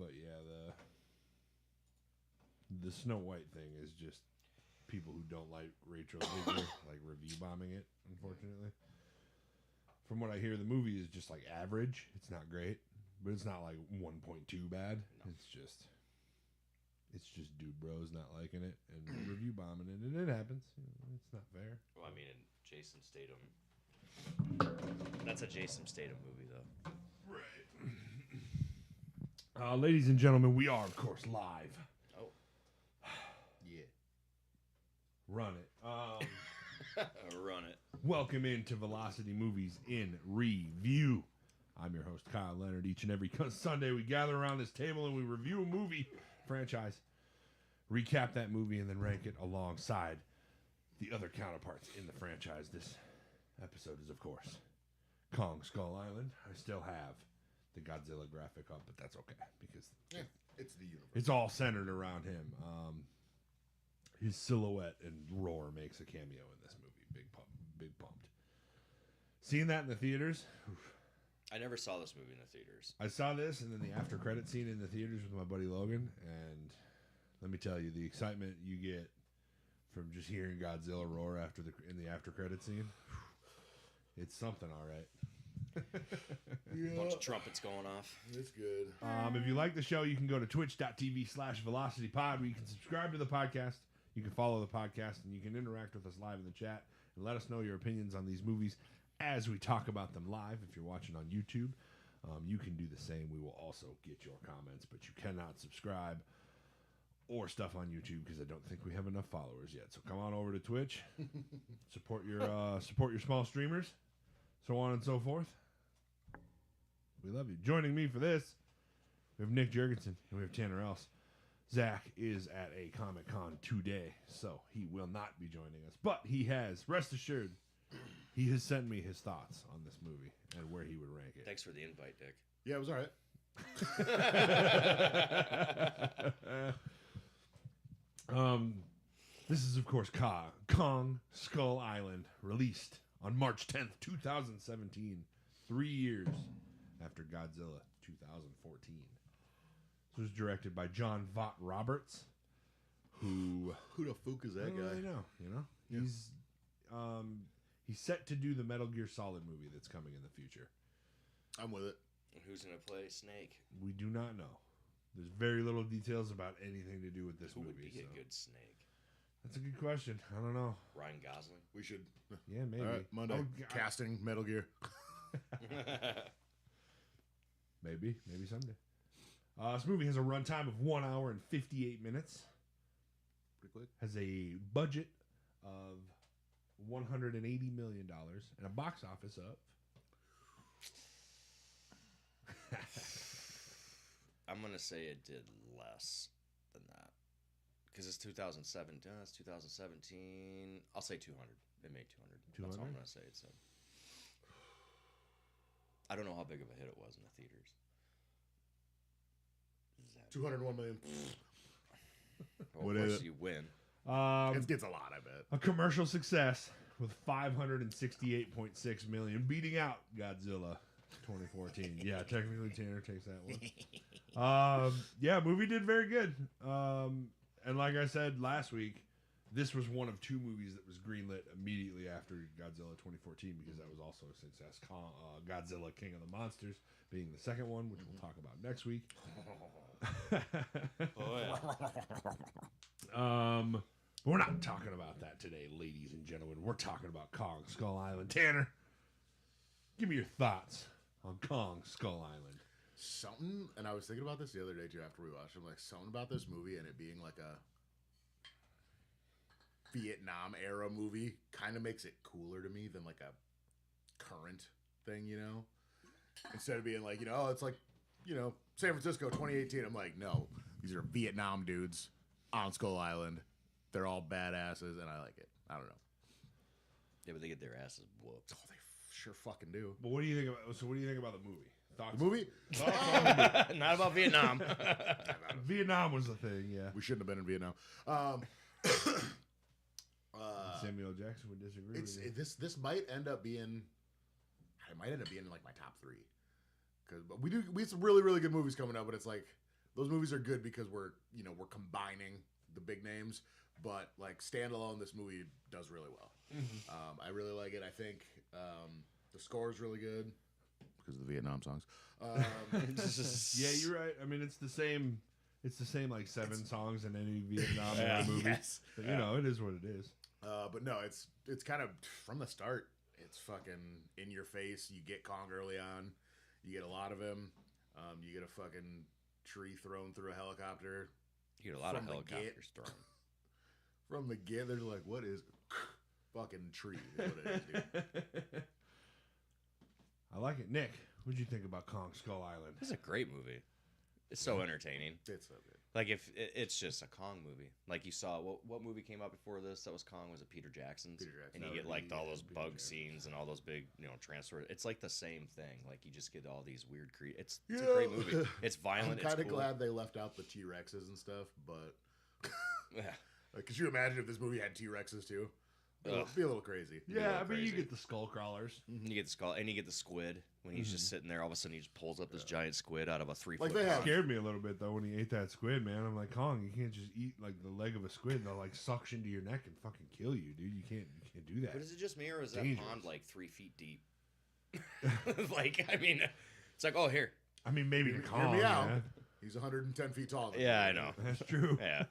But yeah, the Snow White thing is just people who don't like Rachel Ziegler like review bombing it. Unfortunately, from what I hear, the movie is just like average. It's not great, but it's not like 1.2 bad. No. It's just dude bros not liking it and review bombing it, and it happens. It's not fair. Well, I mean, in Jason Statham. That's a Jason Statham movie, though. Right. Ladies and gentlemen, we are, of course, live. Oh. Yeah. Run it. Run it. Welcome into Velocity Movies in Review. I'm your host, Kyle Leonard. Each and every Sunday, we gather around this table and we review a movie franchise, recap that movie, and then rank it alongside the other counterparts in the franchise. This episode is, of course, Kong Skull Island. I still have the Godzilla graphic up, but that's okay because it's the universe. It's all centered around him. His silhouette and roar makes a cameo in this movie. Big pumped. Seeing that in the theaters. Oof. I never saw this movie in the theaters. I saw this and then the after credit scene in the theaters with my buddy Logan, and let me tell you, the excitement you get from just hearing Godzilla roar in the after credit scene, it's something, all right. Yeah. Bunch of trumpets going off. It's good. If you like the show, you can go to twitch.tv/VelocityPod where you can subscribe to the podcast. You can follow the podcast, and you can interact with us live in the chat and let us know your opinions on these movies as we talk about them live. If you're watching on YouTube, you can do the same. We will also get your comments, but you cannot subscribe or stuff on YouTube because I don't think we have enough followers yet. So come on over to Twitch, support your small streamers, so on and so forth. We love you. Joining me for this, we have Nick Jurgensen and we have Tanner Else. Zach is at a Comic-Con today, so he will not be joining us. But he has, rest assured, he has sent me his thoughts on this movie and where he would rank it. Thanks for the invite, Dick. Yeah, it was all right. This is, of course, Kong Skull Island, released on March 10th, 2017, 3 years after Godzilla 2014. This was directed by John Vogt Roberts, who the fuck is that I don't guy? really know, Yeah. He's set to do the Metal Gear Solid movie that's coming in the future. I'm with it. And who's going to play Snake? We do not know. There's very little details about anything to do with this Who movie. would be a good Snake? That's a good question. I don't know. Ryan Gosling? We should. Yeah, maybe. All right, Monday. Casting Metal Gear. Maybe someday. This movie has a runtime of 1 hour and 58 minutes. Pretty quick. Has a budget of $180 million and a box office of... I'm going to say it did less than that. Because it's 2007. It's 2017. I'll say 200. It made 200. That's all I'm going to say. So I don't know how big of a hit it was in the theaters. 201 million. Well, What of course is it? you win. It's a lot, I bet. A commercial success with $568.6 million, beating out Godzilla 2014. Yeah, technically Tanner takes that one. Movie did very good. And like I said last week, this was one of two movies that was greenlit immediately after Godzilla 2014 because that was also a success. Godzilla King of the Monsters being the second one, which we'll talk about next week. But we're not talking about that today, ladies and gentlemen. We're talking about Kong Skull Island. Tanner, give me your thoughts on Kong Skull Island. Something, and I was thinking about this the other day too after we watched it. I'm like, something about this movie and it being like a Vietnam era movie kind of makes it cooler to me than like a current thing, Instead of being like, it's like, San Francisco 2018. I'm like, no, these are Vietnam dudes on Skull Island. They're all badasses, and I like it. I don't know. Yeah, but they get their asses whooped. Oh, they sure fucking do. But what do you think about? So, what do you think about the movie? Thoughts? The movie? Not about Vietnam. Vietnam was the thing. Yeah, We shouldn't have been in Vietnam. Samuel L. Jackson would disagree. This might end up being. It might end up being in like my top three, because we have some really really good movies coming up, but it's like those movies are good because we're combining the big names, but like standalone, this movie does really well. I really like it. I think the score is really good because of the Vietnam songs. Yeah, you're right. I mean, it's the same. It's the same like 7 songs in any Vietnam era movie. Yes. But, you know, it is what it is. But no, it's kind of from the start. It's fucking in your face. You get Kong early on. You get a lot of him. You get a fucking tree thrown through a helicopter. You get a lot of From the helicopters thrown. From the get, they're like, what is fucking tree? Is what it is, dude. I like it. Nick, what'd you think about Kong Skull Island? This is a great movie. It's so entertaining. It's so good. Like if it's just a Kong movie. Like you saw what movie came out before this that was Kong? Was it Peter Jackson's? Peter Jackson. And That you get would like be, all those Peter bug Jackson. scenes and all those big transfer. It's like the same thing. Like you just get all these weird it's Yeah. a great movie. It's I'm violent. kind It's of cool. glad they left out the T-Rexes and stuff, but Yeah. like, could you imagine if this movie had T-Rexes too? Ugh. Be a little crazy. Yeah, I mean, you crazy. get the skull crawlers. You get the skull and you get the squid when he's just sitting there. All of a sudden, he just pulls up this giant squid out of a 3 Like foot. they have- Scared me a little bit though when he ate that squid, man. I'm like, Kong, you can't just eat like the leg of a squid. They'll like suction to your neck and fucking kill you, dude. You can't do that. But is it just me or is that Dangerous. pond like 3 feet deep? Like, I mean, it's like, oh, here. I mean, maybe to Hear Kong. me out. Yeah. He's 110 feet tall. than Yeah, me. I know. That's true. Yeah.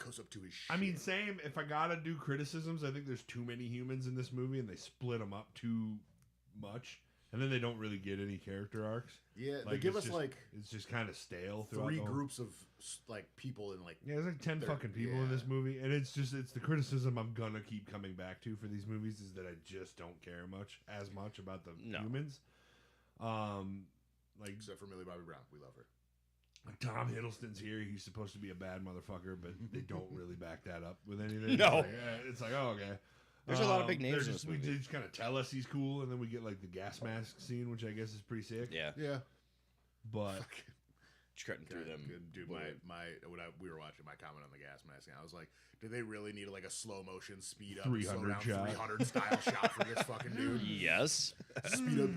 Goes up to his shit. I mean, same. If I gotta do criticisms, I think there's too many humans in this movie, and they split them up too much, and then they don't really get any character arcs. yeah, they Like, give it's us just- like it's just kind of stale. throughout 3 the whole- groups of like people in like Yeah, there's like 10 They're- fucking people in this yeah. movie, and it's the criticism I'm gonna keep coming back to for these movies is that I just don't care as much about the No. humans. Like except for Millie Bobby Brown. We love her. Tom Hiddleston's here. He's supposed to be a bad motherfucker, but they don't really back that up with anything. No. It's like, oh, okay. There's a lot of big names they're in just, this movie. They just kind of tell us he's cool, and then we get like the gas mask scene, which I guess is pretty sick. Yeah. Yeah. But Just cutting through them. Good, dude, bullet. we were watching my comment on the gas mask, and I was like, did they really need like a slow motion speed up 300 slow down shot. 300 style shot for this fucking dude? Yes. Speed up,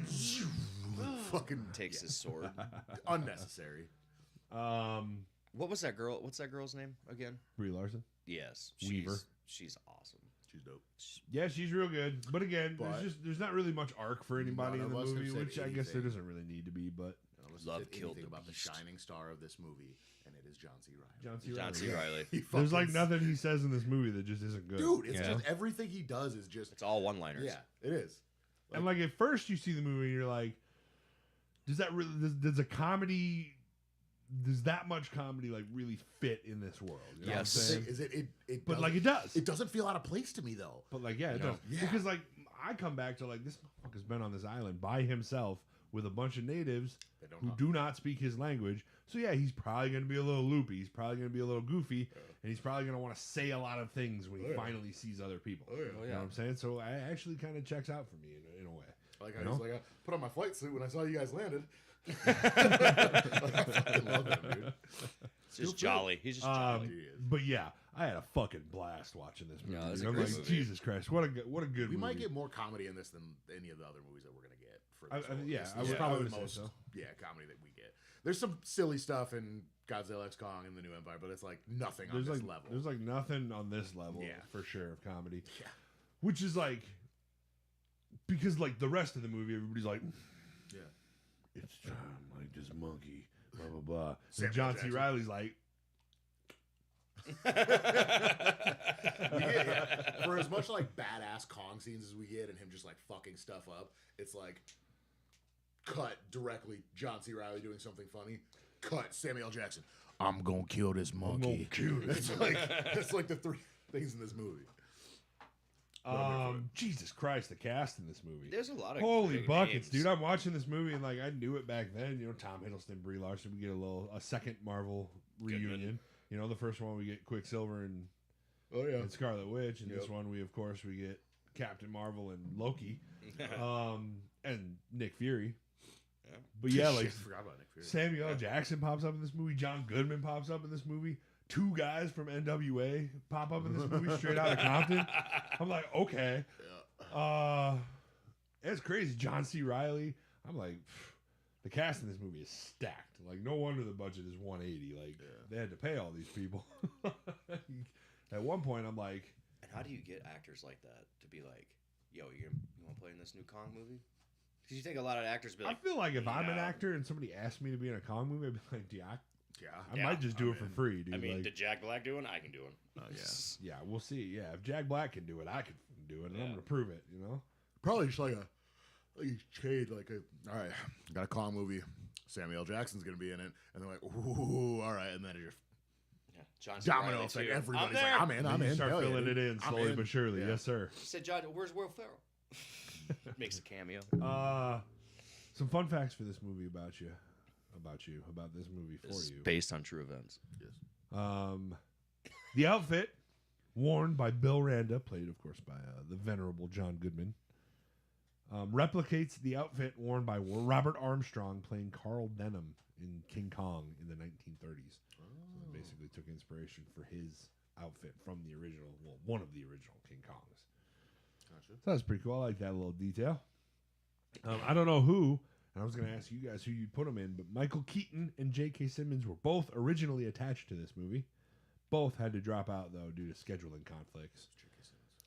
fucking Takes his sword. unnecessary. What was that girl? What's that girl's name again? Brie Larson. Yes. Weaver. She's awesome. She's dope. Yeah, she's real good. But again, But- there's not really much arc for anybody None in the of us have movie, said which I guess there anything. doesn't really need to be. But Love Said killed anything the about beast. the shining star of this movie, and it is John C. Reilly. John C. John Reilly. C. Riley. He There's like fucking- nothing he says in this movie that just isn't good. dude. It's Yeah. just everything he does is just It's all one-liners. yeah, it is. And like at first you see the movie and you're like, does that really does a comedy does that much comedy like really fit in this world? You know Yes. what I'm The saying? thing is it But does- like it does. it doesn't feel out of place to me though. But like yeah, it No. does. Yeah. Because like I come back to like this motherfucker's been on this island by himself with a bunch of natives They don't who know. do not speak his language. So yeah, he's probably going to be a little loopy. He's probably going to be a little goofy, and he's probably going to want to say a lot of things when he Oh, yeah. finally sees other people. Oh, yeah. You know what I'm saying? So I actually kind of checks out for me in a way. Like You I know? was like, I put on my flight suit when I saw you guys landed. I fucking love him, dude. It's just jolly. He's just jolly. He is. But yeah, I had a fucking blast watching this movie. No, it's a I'm great like, movie. Jesus Christ, what a good We movie. might get more comedy in this than any of the other movies that we're gonna get. For this whole- yeah, this I is would- I probably would the say most so. comedy that we get. There's some silly stuff in Godzilla X Kong and the New Empire, but it's like nothing on there's this like level. there's like nothing on this level Yeah. for sure of comedy. Yeah. Which is like because like the rest of the movie, everybody's like, Yeah. it's like this monkey, blah blah blah. Samuel And John C. Jackson. Riley's like, Yeah. For as much like badass Kong scenes as we get and him just like fucking stuff up, it's like cut directly John C. Riley doing something funny. Cut Samuel L. Jackson. I'm gonna kill this monkey. That's like the 3 things in this movie. Jesus Christ, the cast in this movie. There's a lot of Holy big buckets, names. dude! I'm watching this movie and like I knew it back then. You know, Tom Hiddleston, Brie Larson. We get a second Marvel reunion. You know, the first one we get Quicksilver and, Oh yeah. and Scarlet Witch, and this Yep. one we of course we get Captain Marvel and Loki, and Nick Fury. Yeah. But yeah, Shit, like I forgot about Nick Fury. Samuel L. Jackson pops up in this movie. John Goodman pops up in this movie. 2 guys from NWA pop up in this movie straight out of Compton. I'm like, okay. It's crazy. John C. Riley. I'm like, The cast in this movie is stacked. Like, no wonder the budget is 180. Like, they had to pay all these people. At one point, I'm like, And how do you get actors like that to be like, yo, you want to play in this new Kong movie? Because you think a lot of actors be I like, feel like if I'm an no. actor and somebody asked me to be in a Kong movie, I'd be like, Yeah. I might just do it for in. free, dude. I mean, like, did Jack Black do it? I can do it. yeah, we'll see. Yeah, if Jack Black can do it, I can do it, and I'm Yeah. gonna prove it. You know. Probably just like a shade, like a, all right, got a Kong movie. Samuel L. Jackson's going to be in it. And they're like, ooh, all right. And then it just Yeah. John C. domino Reilly, effect. too. Everybody's there. like, I'm in, I'm And you in. start Hell yeah, filling dude. it in I'm slowly in. but surely. Yeah. Yes, sir. He said, John, where's Will Ferrell? Makes a cameo. Some fun facts for this movie about this movie for It's you. based on true events. Yes. The outfit worn by Bill Randa, played of course by the venerable John Goodman, replicates the outfit worn by Robert Armstrong playing Carl Denham in King Kong in the 1930s. So they basically took inspiration for his outfit from the original, well, one of the original King Kongs. Gotcha. So that's pretty cool. I like that little detail. I don't know who, and I was going to ask you guys who you'd put them in, but Michael Keaton and J.K. Simmons were both originally attached to this movie. Both had to drop out, though, due to scheduling conflicts.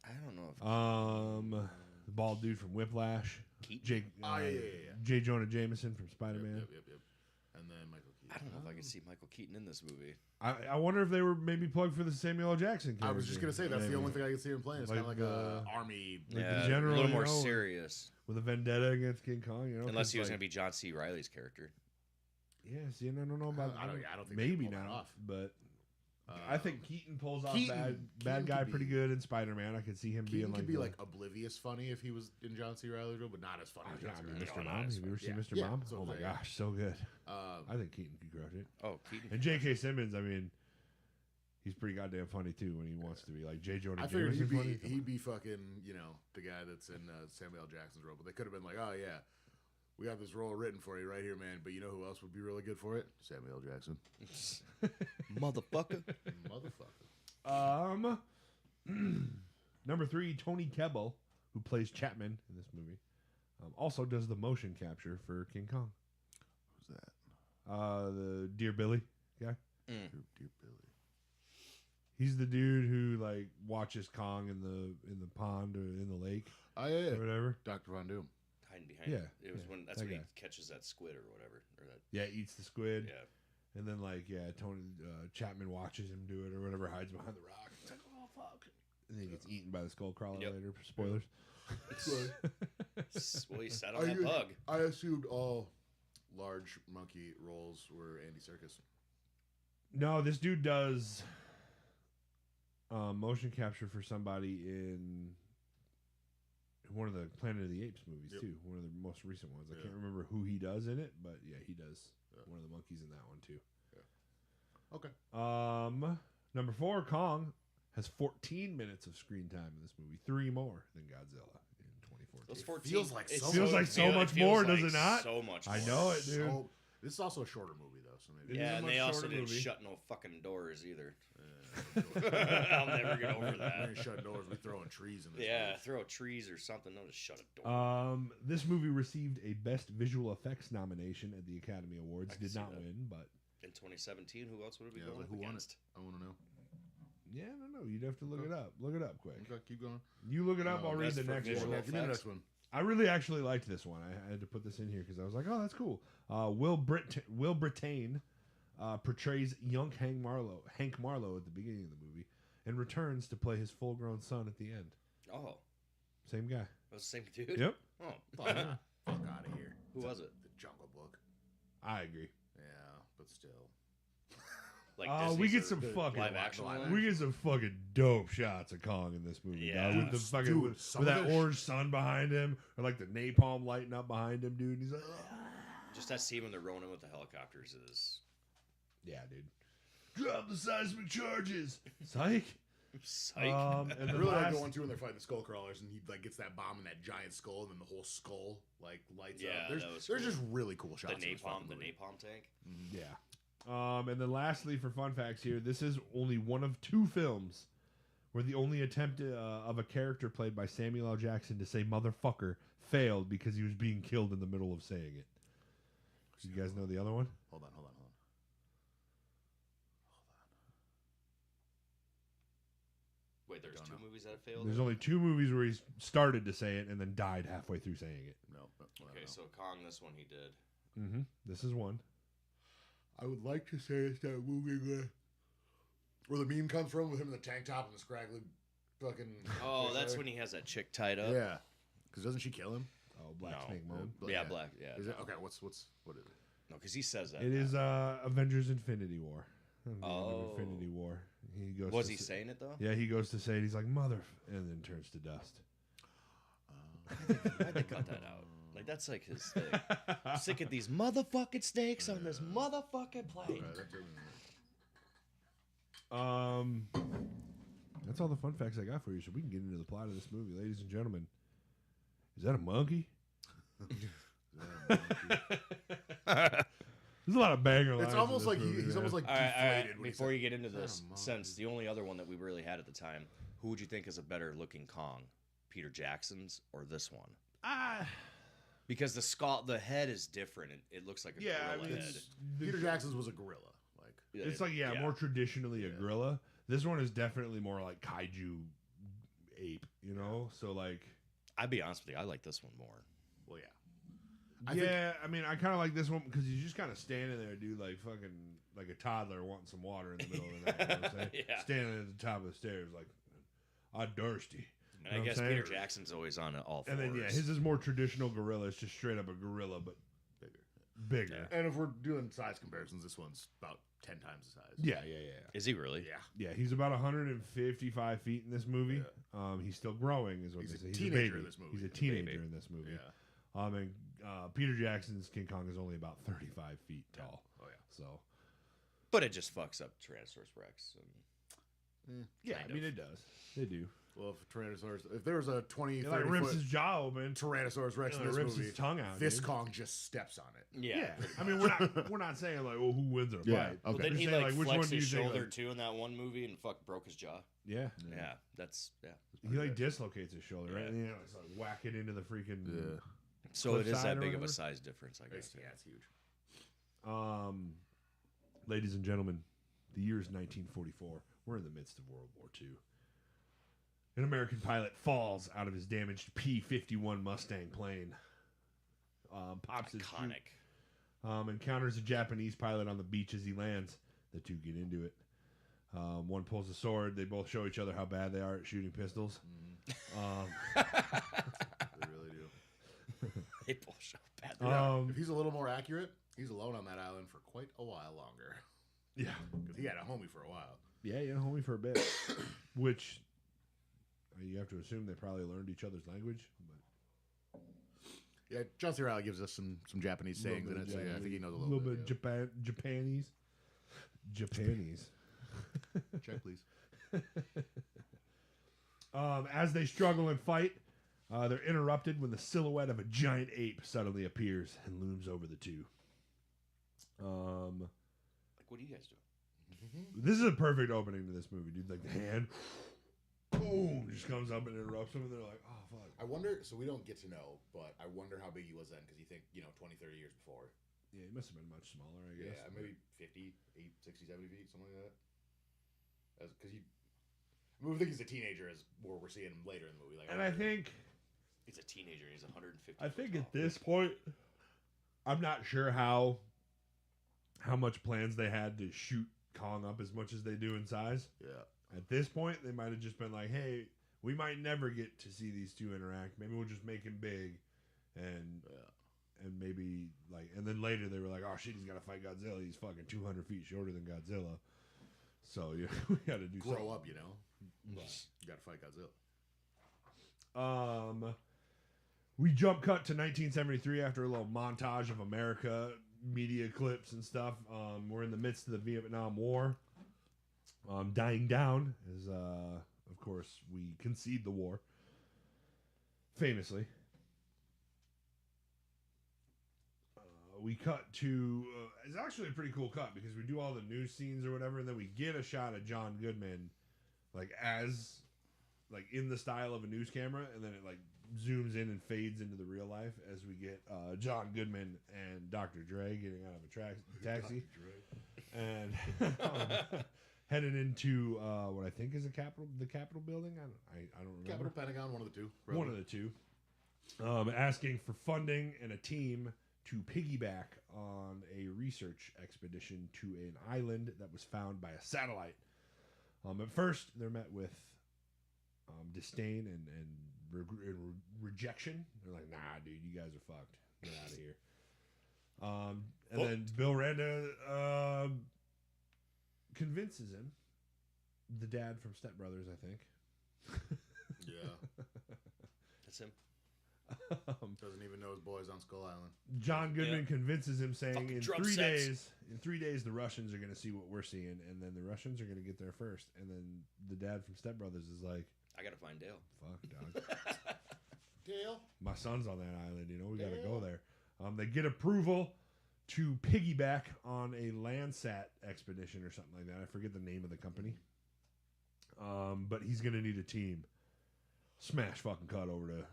I don't know if The bald dude from Whiplash. Keaton? J. Jonah Jameson from Spider-Man. Yep. And then Michael Keaton. I don't know if I can see Michael Keaton in this movie. I wonder if they were maybe plugged for the Samuel L. Jackson character. I was just going to say, that's maybe. the only thing I can see him playing. It's kind of Like like a army. Like Yeah, the general, a little you more know, serious. With a vendetta against King Kong, you know? Unless he was going to be John C. Reilly's character. Yeah, see, and I don't know about I don't think they maybe can pull that not, off. but I think Keaton pulls off Keaton bad guy could pretty be- good in Spider-Man. I could see him Keaton being could be the- like oblivious funny if he was in John C. Reilly's role, but not as funny as Yeah, John I C. mean, Reilly. Mr. no, Mom. that's Have you ever fine. seen Mr. Yeah, Mom? that's what Oh I'm my saying. gosh, so good. Um, I think Keaton could crush it. Oh, Keaton. And J.K. Simmons, I mean, he's pretty goddamn funny too when he wants to be. Like J. Jonah I figured Jameson funny. he'd be fucking, the guy that's in Samuel L. Jackson's role. But they could have been like, oh, yeah, we got this role written for you right here, man. But you know who else would be really good for it? Samuel L. Jackson. Motherfucker. Motherfucker. Number 3, Tony Kebbell, who plays Chapman in this movie, also does the motion capture for King Kong. Who's that? The Dear Billy guy. Dear Billy. He's the dude who like watches Kong in the pond or in the lake Oh, yeah. or whatever. Dr. Von Doom. Hiding behind. Yeah, It was yeah, when that's that when he guy. catches that squid or whatever. Or that. Yeah, eats the squid. Yeah. And then like Tony Chapman watches him do it or whatever, hides behind the rock. It's like, oh fuck. And then he gets eaten by the skull crawler Yep. later. Spoilers. Well, he sat on that bug. I assumed all large monkey roles were Andy Serkis. No, this dude does motion capture for somebody in one of the Planet of the Apes movies Yep. too. One of the most recent ones. I Yeah. can't remember who he does in it, but yeah, he does one of the monkeys in that one too. Okay. Number 4, Kong has 14 minutes of screen time in this movie, 3 more than Godzilla in 2014. Those 14 feels like it so Feels like so much more, does it not? So much. I more. know it, dude. So, this is also a shorter movie, though. So maybe. It is Yeah, a and much they also shorter didn't movie. shut no fucking doors either. Yeah. I'll never get over We that. ain't shutting doors. We throwing trees in this. Yeah, movie. throw trees or something. They'll just shut a door. This movie received a Best Visual Effects nomination at the Academy Awards. I can Did see not that. win, but In 2017, who else would it be Yeah, I was going like, who won it? against? I want to know. yeah, I don't know. You'd have to look it up. Look it up quick. Okay, keep going. You look it up. I'll read Best the for next visual one. Yeah, give me the effects. next one. I really actually liked this one. I had to put this in here because I was like, oh, that's cool. Will Brittain portrays young Hank Marlowe at the beginning of the movie and returns to play his full-grown son at the end. Oh, Same guy. that was the same dude? Yep. Oh. Fuck out of here. Who was it? The Jungle Book. I agree. Yeah, but still. Like We Disney's get or some fucking live action live one? We get some fucking dope shots of Kong in this movie. Yeah. Dog, with the fucking Dude, with some with of that the orange sun behind him, or like the napalm lighting up behind him, dude. And he's like, Just that scene when they're rolling in with the helicopters is yeah, dude. Drop the seismic charges. Psych. psych. And I the really like last, the one too when they're fighting the skull crawlers and he like gets that bomb in that giant skull and then the whole skull like lights Yeah, up. There's that was there's cool. just really cool the shots. in this fucking napalm movie. tank. yeah. And then lastly, for fun facts here, this is only one of 2 films where the only attempt of a character played by Samuel L. Jackson to say motherfucker failed because he was being killed in the middle of saying it. You guys know the other one? Hold on. Wait, there's Don't two know. movies that have failed? There's only 2 movies where he started to say it and then died halfway through saying it. No. Okay, so Kong, this one he did. Mm-hmm. This is one. I would like to say it's that movie where the meme comes from with him in the tank top and the scraggly fucking. Oh, that's when he has that chick tied up. Yeah, because doesn't she kill him? Oh, Black No. Snake Moan. Yeah, Black. Yeah. Is it okay? What is it? No, because he says that. It is Avengers Infinity War. Oh. Infinity War. He goes. Was to he say- saying it though? Yeah, he goes to say it. He's like mother, and then turns to dust. Why'd they cut that out? Like that's like his thing. Sick of these motherfucking snakes on this motherfucking plane. That's all the fun facts I got for you. So we can get into the plot of this movie, ladies and gentlemen. Is that a monkey? There's a lot of banger lines. It's in almost this like movie, he's man. almost like All deflated. right. when he Before said, you get into "Is that this, a monkey?" since the only other one that we really had at the time, who would you think is a better looking Kong, Peter Jackson's or this one? Because the head is different. It looks like a gorilla head. Peter Jackson's was a gorilla. Like It's like more traditionally a gorilla. This one is definitely more like kaiju ape, you know. So like, I'd be honest with you, I like this one more. well, yeah. I mean, I kind of like this one because he's just kind of standing there, dude, like fucking like a toddler wanting some water in the middle of the night. You know what I'm saying? Yeah. Standing at the top of the stairs, like, I'm thirsty. And I guess Peter Jackson's always on all fours. And then his is more traditional gorilla. It's just straight up a gorilla, but bigger. And if we're doing size comparisons, this one's about 10 times the size. Yeah. Is he really? Yeah. He's about 155 feet in this movie. He's still growing, is what He's they a say. teenager baby. in this movie. He's a He's a teenager baby. in this movie. Yeah. And Peter Jackson's King Kong is only about 35 feet tall. Oh, yeah. So But it just fucks up Tyrannosaurus Rex. yeah, Kind I mean of. it does. They do. Well, if there was a 20, It 30 like rips foot his jaw open. Tyrannosaurus Rex in It this rips movie, his tongue out. this dude. Kong just steps on it. Yeah. I mean, we're not saying like, oh, who wins in a Yeah, fight. okay. Well, We're then he saying, like which one flexed do you his think, shoulder like- too in that one movie and broke his jaw. Yeah. Yeah, that's He like dislocates his shoulder, right? Yeah. And it's like whack it into the freaking. So it is Cliffside that or big of a whatever? size difference, I guess. Yeah, it's huge. Ladies and gentlemen, the year is 1944. We're in the midst of World War II. An American pilot falls out of his damaged P-51 Mustang plane. Pops his chute, Iconic. encounters a Japanese pilot on the beach as he lands. The two get into it. One pulls a sword. They both show each other how bad they are at shooting pistols. They really do. They both show bad. If he's a little more accurate, he's alone on that island for quite a while longer. Yeah. Because he had a homie for a while. Yeah, you know, homie for a bit. Which you have to assume they probably learned each other's language. But Yeah, John C. Reilly gives us some Japanese sayings in it, so yeah, I think he knows a little bit. bit Japanese. Japanese. Check, please. As they struggle and fight, they're interrupted when the silhouette of a giant ape suddenly appears and looms over the two. Like, what are you guys doing? This is a perfect opening to this movie, dude. Like the hand, boom, just comes up and interrupts them, and they're like, "Oh fuck." I wonder, so we don't get to know, but I wonder how big he was then, because you think, 20, 30 years before. Yeah, he must have been much smaller, I guess. Yeah, maybe 50, 60, 70 feet, something like that. Because we think he's a teenager, as we're seeing him later in the movie. Like, And I think He's a teenager. He's 150. I think feet at this point, I'm not sure how much plans they had to shoot Kong up as much as they do in size. Yeah. At this point, they might have just been like, "Hey, we might never get to see these two interact. Maybe we'll just make him big, and maybe like." And then later they were like, "Oh shit, he's got to fight Godzilla. He's fucking 200 feet shorter than Godzilla." So yeah, we got to do Grow something. up, Right. You got to fight Godzilla. We jump cut to 1973 after a little montage of America media clips and stuff. We're in the midst of the Vietnam War, dying down as, of course, we concede the war. Famously. We cut to... it's actually a pretty cool cut because we do all the news scenes or whatever, and then we get a shot of John Goodman, like, as... like in the style of a news camera, and then it like zooms in and fades into the real life as we get John Goodman and Dr. Dre getting out of a taxi and headed into what I think is the Capitol building. I don't remember. Capitol, Pentagon, one of the two. Probably. One of the two. Asking for funding and a team to piggyback on a research expedition to an island that was found by a satellite. At first, they're met with disdain and rejection. They're like, "Nah, dude, you guys are fucked. Get out of here." And then Bill Randa convinces him, the dad from Step Brothers, I think. Yeah. That's him. Doesn't even know his boys on Skull Island. John Goodman convinces him, saying Fucking in drum 3 sets. days, the Russians are going to see what we're seeing, and then the Russians are going to get there first. And then the dad from Step Brothers is like, I gotta find Dale. "Fuck, dog, Dale. my son's on that island. You know, we got to go there." They get approval to piggyback on a Landsat expedition or something like that. I forget the name of the company. But he's going to need a team. Smash fucking cut over to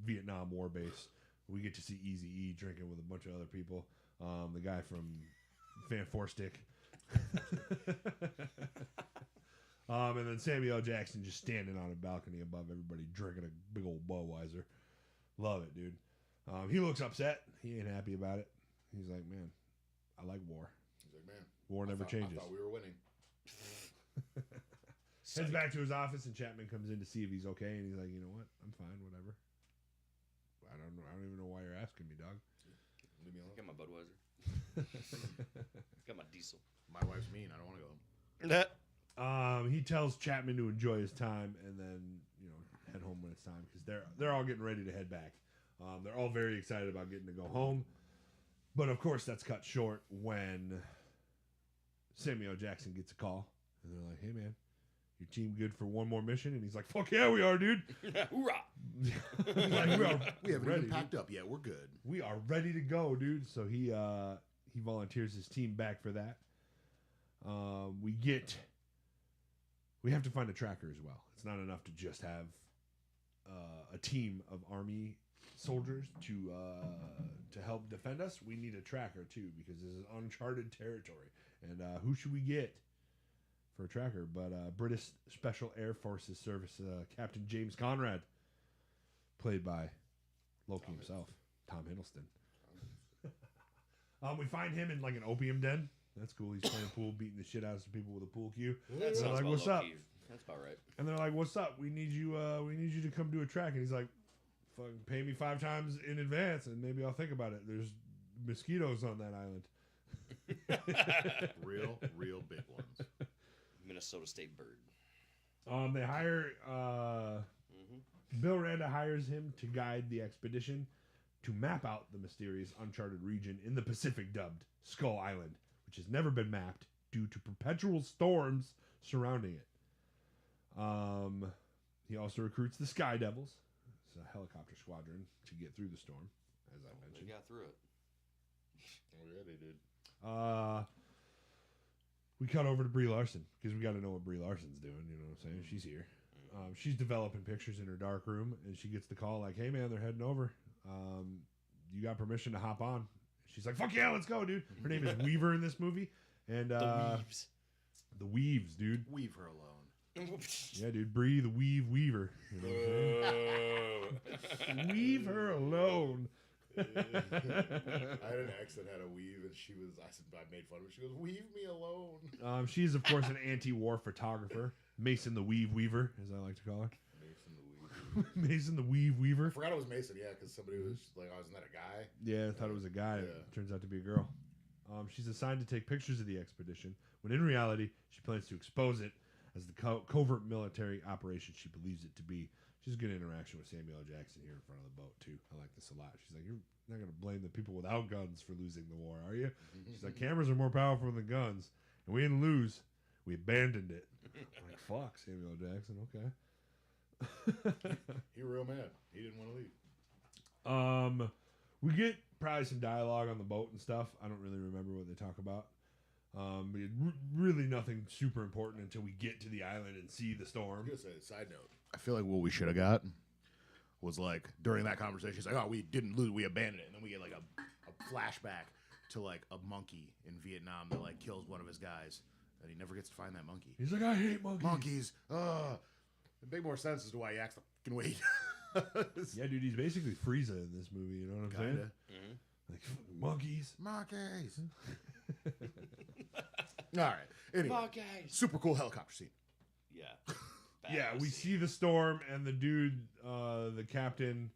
Vietnam War base. We get to see Eazy-E drinking with a bunch of other people. The guy from Fan Four Stick. And then Samuel L. Jackson just standing on a balcony above everybody drinking a big old Budweiser. Love it, dude. He looks upset. He ain't happy about it. He's like, "Man, I like war. He's like, "Man, War never changes." I thought we were winning. Heads back to his office, and Chapman comes in to see if he's okay, and he's like, "You know what? I'm fine. Whatever. I don't know. I don't even know why you're asking me, dog." Leave me alone. Got my Budweiser. Got my diesel. My wife's mean. I don't want to go home. He tells Chapman to enjoy his time, and then head home when it's time, because they're all getting ready to head back. They're all very excited about getting to go home, but of course that's cut short when Samuel L. Jackson gets a call, and they're like, "Hey, man, your team good for one more mission?" And he's like, "Fuck yeah, we are, dude." Hoorah! Like, We haven't ready, even packed up yet. We're good. We are ready to go, dude. So he volunteers his team back for that. We have to find a tracker as well. It's not enough to just have a team of Army soldiers to help defend us. We need a tracker too, because this is uncharted territory. And who should we get for a tracker but British Special Air Forces Service Captain James Conrad, played by Loki himself, Tom Hiddleston. We find him in like an opium den. That's cool. He's playing pool, beating the shit out of some people with a pool cue. That sounds like, about "What's up?" low-key. That's about right. And they're like, "What's up? We need you to come do a track." And he's like, "Fucking pay me 5 times in advance, and maybe I'll think about it. There's mosquitoes on that island." Real big ones. Minnesota State bird. They hire Bill Randa hires him to guide the expedition to map out the mysterious uncharted region in the Pacific dubbed Skull Island, which has never been mapped due to perpetual storms surrounding it. He also recruits the Sky Devils. It's a helicopter squadron to get through the storm, as I mentioned. They got through it. Oh yeah, they did. We cut over to Brie Larson, because we got to know what Brie Larson's doing. You know what I'm saying? She's here. She's developing pictures in her dark room, and she gets the call like, "Hey man, they're heading over. You got permission to hop on?" She's like, "Fuck yeah, let's go, dude." Her name is Weaver in this movie, and The Weaves. the Weaves, dude. Weave her alone. Yeah, dude, Brie the Weaver. You know what I'm saying? Weave her alone. I had an ex that had a weave, and I made fun of her. She goes, "Weave me alone." She's of course an anti-war photographer, Mason the Weaver, as I like to call her. Mason the Weave. Mason the Weaver. I forgot it was Mason, yeah, because somebody was like, "Oh, isn't that a guy?" Yeah, I thought it was a guy. Yeah. Turns out to be a girl. She's assigned to take pictures of the expedition, when in reality, she plans to expose it as the covert military operation she believes it to be. She's a good interaction with Samuel L. Jackson here in front of the boat, too. I like this a lot. She's like, "You're not going to blame the people without guns for losing the war, are you?" She's like, "Cameras are more powerful than guns, and we didn't lose. We abandoned it." I'm like, fuck, Samuel L. Jackson, okay. He was real mad. He didn't want to leave. We get probably some dialogue on the boat and stuff. I don't really remember what they talk about. Really nothing super important until we get to the island and see the storm. I'm gonna say, side note, I feel like what we should have got was like during that conversation, he's like, "Oh, we didn't lose, we abandoned it," and then we get like a flashback to like a monkey in Vietnam that like kills one of his guys, and he never gets to find that monkey. He's like, I hate monkeys. Monkeys. It make more sense as to why he acts the fucking way. Yeah, dude, he's basically Frieza in this movie. You know what I'm saying? Kinda. Like monkeys. Monkeys. All right. Anyway, super cool helicopter scene. Yeah. Yeah, we see the storm, and the dude, the captain,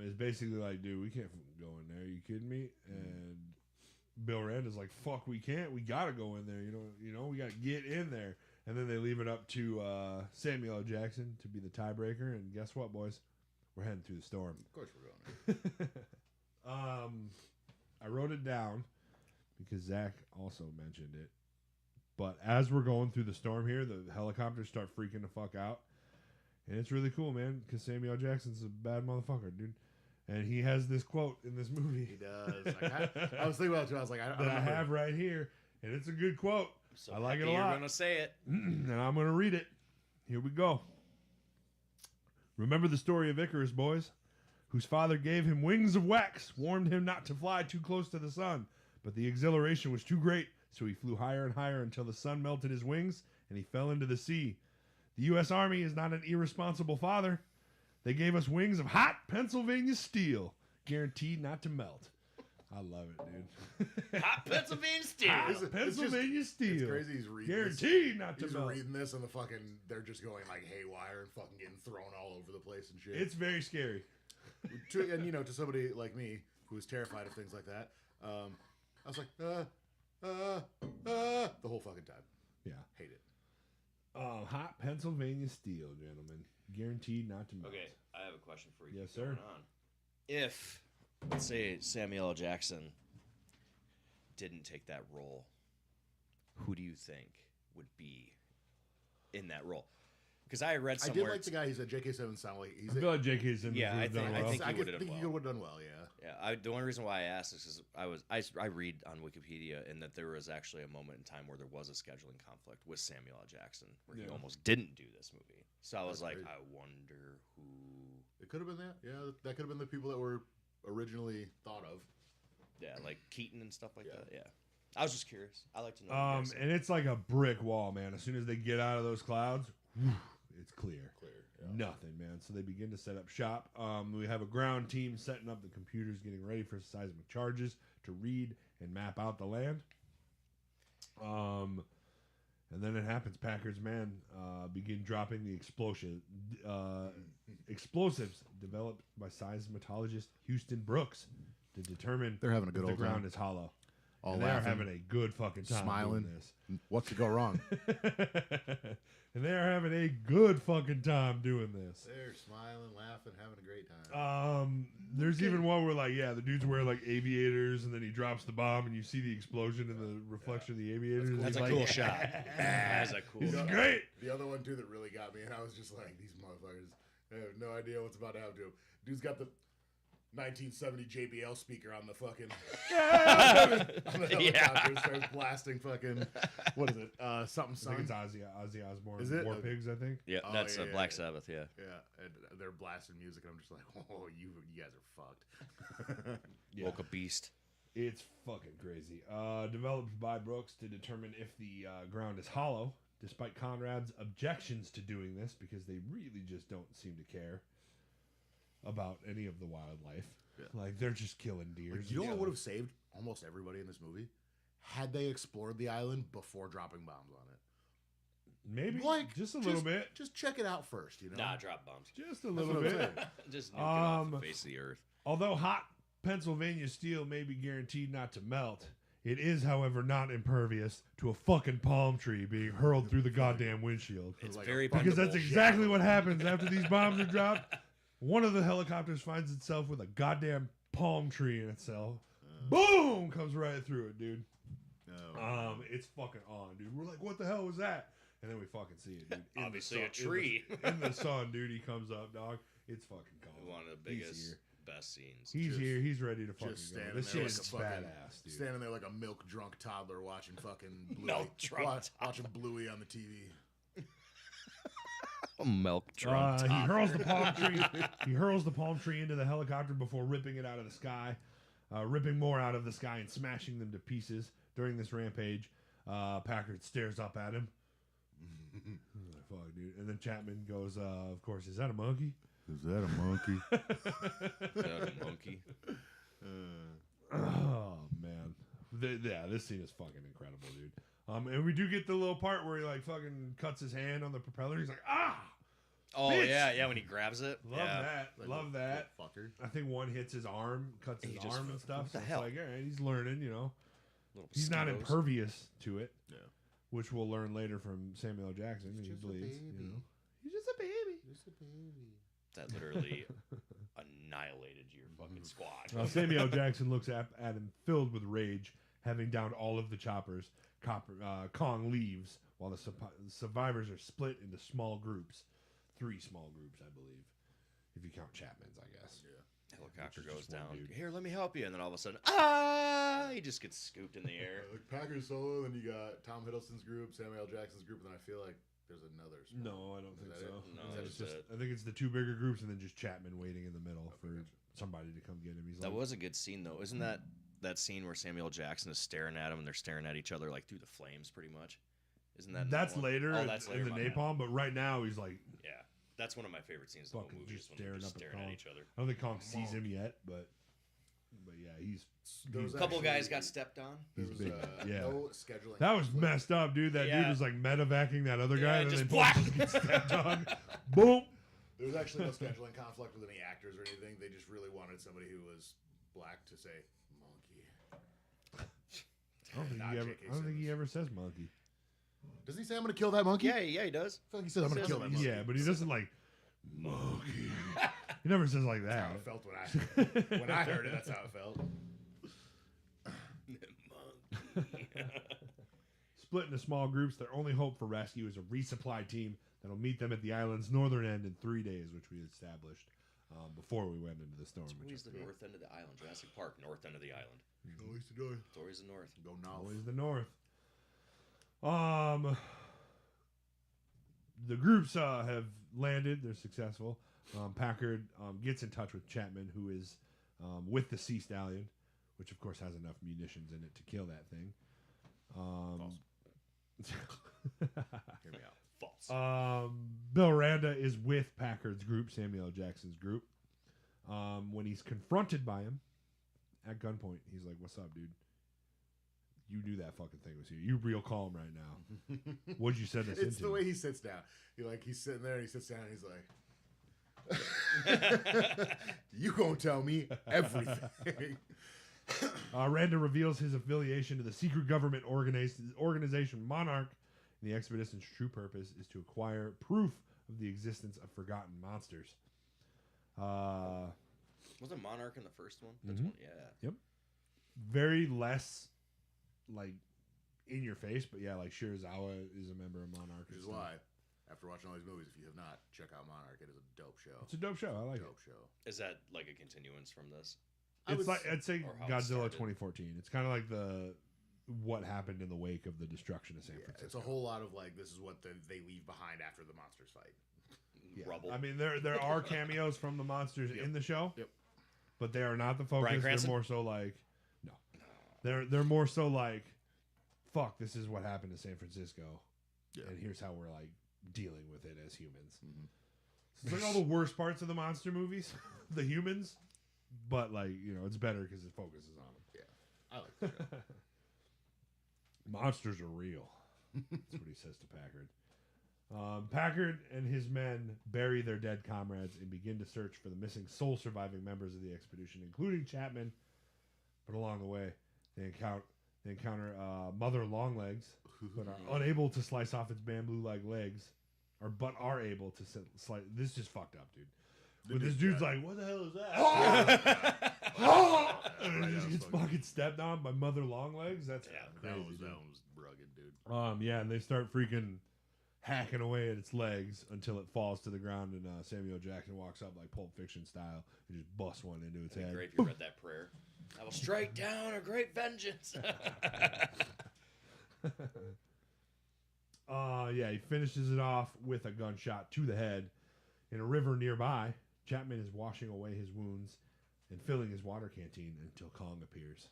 is basically like, dude, we can't go in there. Are you kidding me? And Bill Rand is like, fuck, we can't. We gotta go in there. You know, we gotta get in there. And then they leave it up to Samuel L. Jackson to be the tiebreaker. And guess what, boys? We're heading through the storm. Of course we're going there. I wrote it down because Zach also mentioned it. But as we're going through the storm here, the helicopters start freaking the fuck out. And it's really cool, man, because Samuel L. Jackson's a bad motherfucker, dude. And he has this quote in this movie. He does. I was thinking about it too. I was like, I have right here. And it's a good quote. So I like it a you're lot. going to say it. And I'm going to read it. Here we go. Remember the story of Icarus, boys, whose father gave him wings of wax, warned him not to fly too close to the sun. But the exhilaration was too great, so he flew higher and higher until the sun melted his wings and he fell into the sea. The U.S. Army is not an irresponsible father. They gave us wings of hot Pennsylvania steel, guaranteed not to melt. I love it, dude. Hot Pennsylvania steel. Hot Pennsylvania steel. It's crazy he's reading guaranteed this. not to He's melt. reading this and they're just going like haywire and fucking getting thrown all over the place and shit. It's very scary. And to somebody like me who is terrified of things like that, I was like, the whole fucking time. Yeah. Hate it. Hot Pennsylvania steel, gentlemen. Guaranteed not to melt. Okay, I have a question for you. Yes, Going sir. on. If, let's say, Samuel L. Jackson didn't take that role, who do you think would be in that role? Because I read I somewhere. did like the guy. He said J.K. Simmons sounded like he's. I feel like J.K. Simmons Yeah, would I have done think- well. I think he would've done he well. would have done well. Yeah. Yeah, the only reason why I asked is because I read on Wikipedia and that there was actually a moment in time where there was a scheduling conflict with Samuel L. Jackson where he Yeah. almost didn't do this movie. So I was That's like, great. I wonder who. It could have been that. Yeah, that could have been the people that were originally thought of. Yeah, like Keaton and stuff like Yeah. that. Yeah, I was just curious. I like to know. what you guys think. And it's like a brick wall, man. As soon as they get out of those clouds, it's clear. Nothing, man. So they begin to set up shop. We have a ground team setting up the computers, getting ready for seismic charges to read and map out the land. And then it happens. Packard's men begin dropping the explosives developed by seismologist Houston Brooks to determine They're having a if good the old ground time. is hollow. All And they are laughing, having a good fucking time smiling. doing this. What could go wrong? And they are having a good fucking time doing this. They're smiling, laughing, having a great time. There's even one where like, the dude's wearing like aviators, and then he drops the bomb, and you see the explosion in the reflection of the aviators. and That's he's a like, cool shot. That's a cool This is shot. great. The other one too that really got me, and I was just like, these motherfuckers, they have no idea what's about to happen to him. Dude's got the 1970 JBL speaker on the fucking on the helicopter, starts blasting fucking what is it? Something I think it's son. Ozzy Osbourne. Is it? War Pigs, I think. Yeah, Oh, that's yeah, Black yeah. Sabbath. Yeah. Yeah, and they're blasting music, and I'm just like, oh, you guys are fucked. Yeah. Woke a beast. It's fucking crazy. Developed by Brooks to determine if the ground is hollow, despite Conrad's objections to doing this, because they really just don't seem to care about any of the wildlife. Yeah. Like, they're just killing deer. Like, you know what would have saved almost everybody in this movie? Had they explored the island before dropping bombs on it. Maybe, Like, just a little bit. Just check it out first, you know? Nah, drop bombs. Just a That's little what I'm bit. saying. Just nuke it off the Um, face of the earth. Although hot Pennsylvania steel may be guaranteed not to melt, it is, however, not impervious to a fucking palm tree being hurled through the goddamn windshield. It's like very a fucking Because that's bendable. exactly what happens after these bombs are dropped. One of the helicopters finds itself with a goddamn palm tree in itself. Boom! Comes right through it, dude. No. It's fucking on, dude. We're like, what the hell was that? And then we fucking see it, dude. In the Obviously sun- a tree. In the sun, dude. He comes up, dog. It's fucking cold. One of the He's biggest, here. best scenes. He's Just- here. He's ready to fucking just go. standing This there shit like is a fucking- badass, dude. Standing there like a milk drunk toddler watching fucking Bluey. Milk drunk watching Bluey on the TV. A milk drunk. He hurls the palm tree. He hurls the palm tree into the helicopter before ripping it out of the sky, ripping more out of the sky and smashing them to pieces. During this rampage, Packard stares up at him. Fuck, dude. And then Chapman goes, "Of course, is that a monkey? Is that a monkey? Is that a monkey? Oh man, yeah, this scene is fucking incredible, dude. And we do get the little part where he like fucking cuts his hand on the propeller. He's like, ah. Oh Bitch. yeah, when he grabs it. Love yeah. that. Like, Love that. Fucker. I think one hits his arm, cuts He his just- arm and stuff. what the So hell? it's like, all right, he's learning, you know. Little He's not mosquitoes. impervious to it. Yeah. Which we'll learn later from Samuel L. Jackson. He's He just a bleeds. baby. You know? He's just a baby. Just a baby. That literally annihilated your fucking squad. Samuel L. Jackson looks at him filled with rage, having downed all of the choppers. Kong leaves while the survivors are split into small groups. 3 small groups, I believe, if you count Chapman's, I guess. Yeah. Helicopter Which is goes just one down. dude. Here, let me help you. And then all of a sudden, he just gets scooped in the air. Like Packers solo, then you got Tom Hiddleston's group, Samuel L. Jackson's group, and then I feel like there's another. small No, I don't Is think that so. it? No, It's that's just, it. I think it's the 2 bigger groups and then just Chapman waiting in the middle for gotcha. somebody to come get him. He's That like, was a good scene, though. Isn't that scene where Samuel Jackson is staring at him and they're staring at each other like through the flames, pretty much? Isn't that? that's one? later, Oh, that's later. in the my bad. napalm, but right now he's like, Yeah, that's one of my favorite scenes of the whole Fucking movie. just Is when they're staring just up at staring at Kong. each other. I don't think Kong sees him yet, but yeah, he's. There was A couple actually- guys got stepped on. There He's was big. yeah. Yeah. No scheduling. That was conflict. messed up, dude. That dude Yeah. was like medevacing that other guy, Yeah, and then just they whack. both get stepped on. Boom. There was actually no scheduling conflict with any actors or anything. They just really wanted somebody who was black to say monkey. I don't think Not he ever. J.K. I don't think he Simmons. ever says monkey. Doesn't he say I'm gonna kill that monkey? Yeah, he does. I feel like he says I'm gonna Says kill that it. monkey. Yeah, but he doesn't like monkey. He never says like That's how that. it felt when I heard it. That's how it felt. Monkey. Split into small groups, their only hope for rescue is a resupply team that'll meet them at the island's northern end in 3 days, which we established before we went into the storm. It's always the north end of the island. Jurassic Park, north end of the island. Always the door. It's always the north. Go now. Always the north. The groups have landed. They're successful. Packard gets in touch with Chapman, who is with the Sea Stallion, which of course has enough munitions in it to kill that thing. Hear me out. False. Bill Randa is with Packard's group, Samuel L. Jackson's group. When he's confronted by him at gunpoint, he's like, "What's up, dude? You knew that fucking thing was here. You real calm right now. What'd you send us It's into?" the way he sits down. He's sitting there and he sits down and he's like, "You gonna tell me everything?" Randa reveals his affiliation to the secret government organization Monarch. And the expedition's true purpose is to acquire proof of the existence of forgotten monsters. Wasn't Monarch in the first one? That's Mhm. one. Yeah. Very less, like, in your face, but yeah, like Shirazawa is a member of Monarch. Which is why, after watching all these movies, if you have not, check out Monarch. It is a dope show. It's a dope show. I like dope show. Is that like a continuance from this? I it. It's would like, I'd say or how it Godzilla started. 2014. It's kind of like what happened in the wake of the destruction of San Yeah, Francisco. it's a whole lot of like, this is what they leave behind after the monsters fight. Yeah. Rubble. I mean, there are cameos from the monsters Yep. in the show. Yep. But they are not the Bryan focus. They're Cranston? more so like, no. They're more so like, fuck, this is what happened to San Francisco, Yeah. and here's how we're like dealing with it as humans. Mhm. It's like all the worst parts of the monster movies, the humans, but like it's better because it focuses on them. I like the show. Monsters are real. That's what he says to Packard. Packard and his men bury their dead comrades and begin to search for the missing sole surviving members of the expedition, including Chapman. But along the way, they encounter Mother Longlegs, but are unable to slice off its bamboo-like legs, but are able to slice. This is just fucked up, dude. When this dude's like, "What the hell is that?" and he just gets fucking stepped on by Mother Longlegs. That's Yeah, crazy. that dude. was rugged, dude. Yeah, and they start freaking hacking away at its legs until it falls to the ground, and Samuel Jackson walks up like Pulp Fiction style and just busts one into its It'd be head. great if you read that prayer. I will strike down a great vengeance. Yeah, he finishes it off with a gunshot to the head. In a river nearby, Chapman is washing away his wounds and filling his water canteen until Kong appears.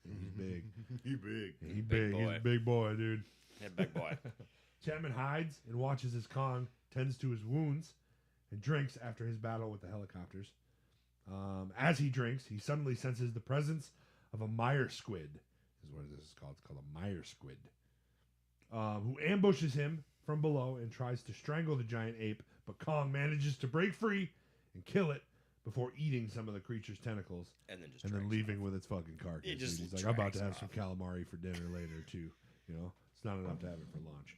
And he's big. He big. He's Big big. boy. He's a big boy, dude. Yeah, big boy. Chapman hides and watches as Kong tends to his wounds and drinks after his battle with the helicopters. As he drinks, he suddenly senses the presence of a mire squid. Is what this is called. It's called a mire squid. Who ambushes him from below and tries to strangle the giant ape, but Kong manages to break free and kill it before eating some of the creature's tentacles And then just and then drinks leaving off. with its fucking carcass. It just Dude. He's like, I'm about to drags have some off. calamari for dinner later too. You know, it's not enough to have it for lunch.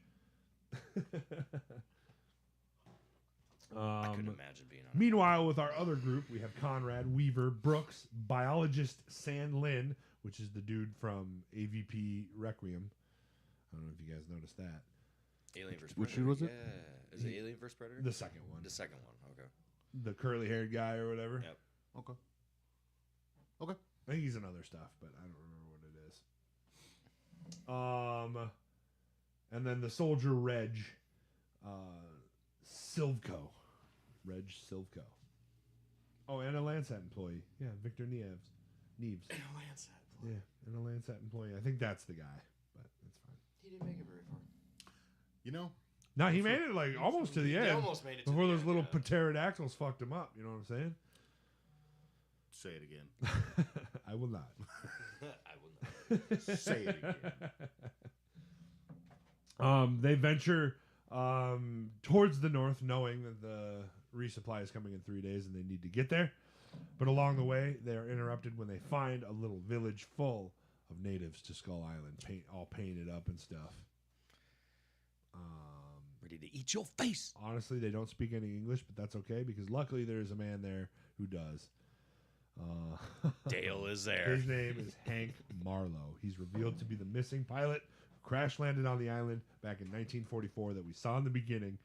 I couldn't imagine being on. Meanwhile, with our other group, we have Conrad, Weaver, Brooks, biologist San Lin, which is the dude from AVP Requiem. I don't know if you guys noticed that. Alien vs. Which Predator. dude was it? Yeah. Is it Alien vs. Predator? The second one. The second one. Okay. The curly-haired guy or whatever. Yep. Okay. Okay. I think he's in other stuff, but I don't remember what it is. And then the soldier Reg, Silvko. Reg Silvko. Oh, and a Landsat employee. Yeah, Victor Neves. And a Landsat. Yeah, and a Landsat employee. I think that's the guy, but that's fine. He didn't make it very far. You know, No, he made it like almost to the He end. almost made it to Before the those end, little yeah. pterodactyls fucked him up. You know what I'm saying? say it again. I will not. I will not. Say it again. They venture towards the north, knowing that the resupply is coming in 3 days and they need to get there. But along the way, they are interrupted when they find a little village full of natives to Skull Island, all painted up and stuff. Ready to eat your face. Honestly, they don't speak any English, but that's okay because luckily there is a man there who does. Dale is there. His name is Hank Marlowe. He's revealed to be the missing pilot who crash landed on the island back in 1944 that we saw in the beginning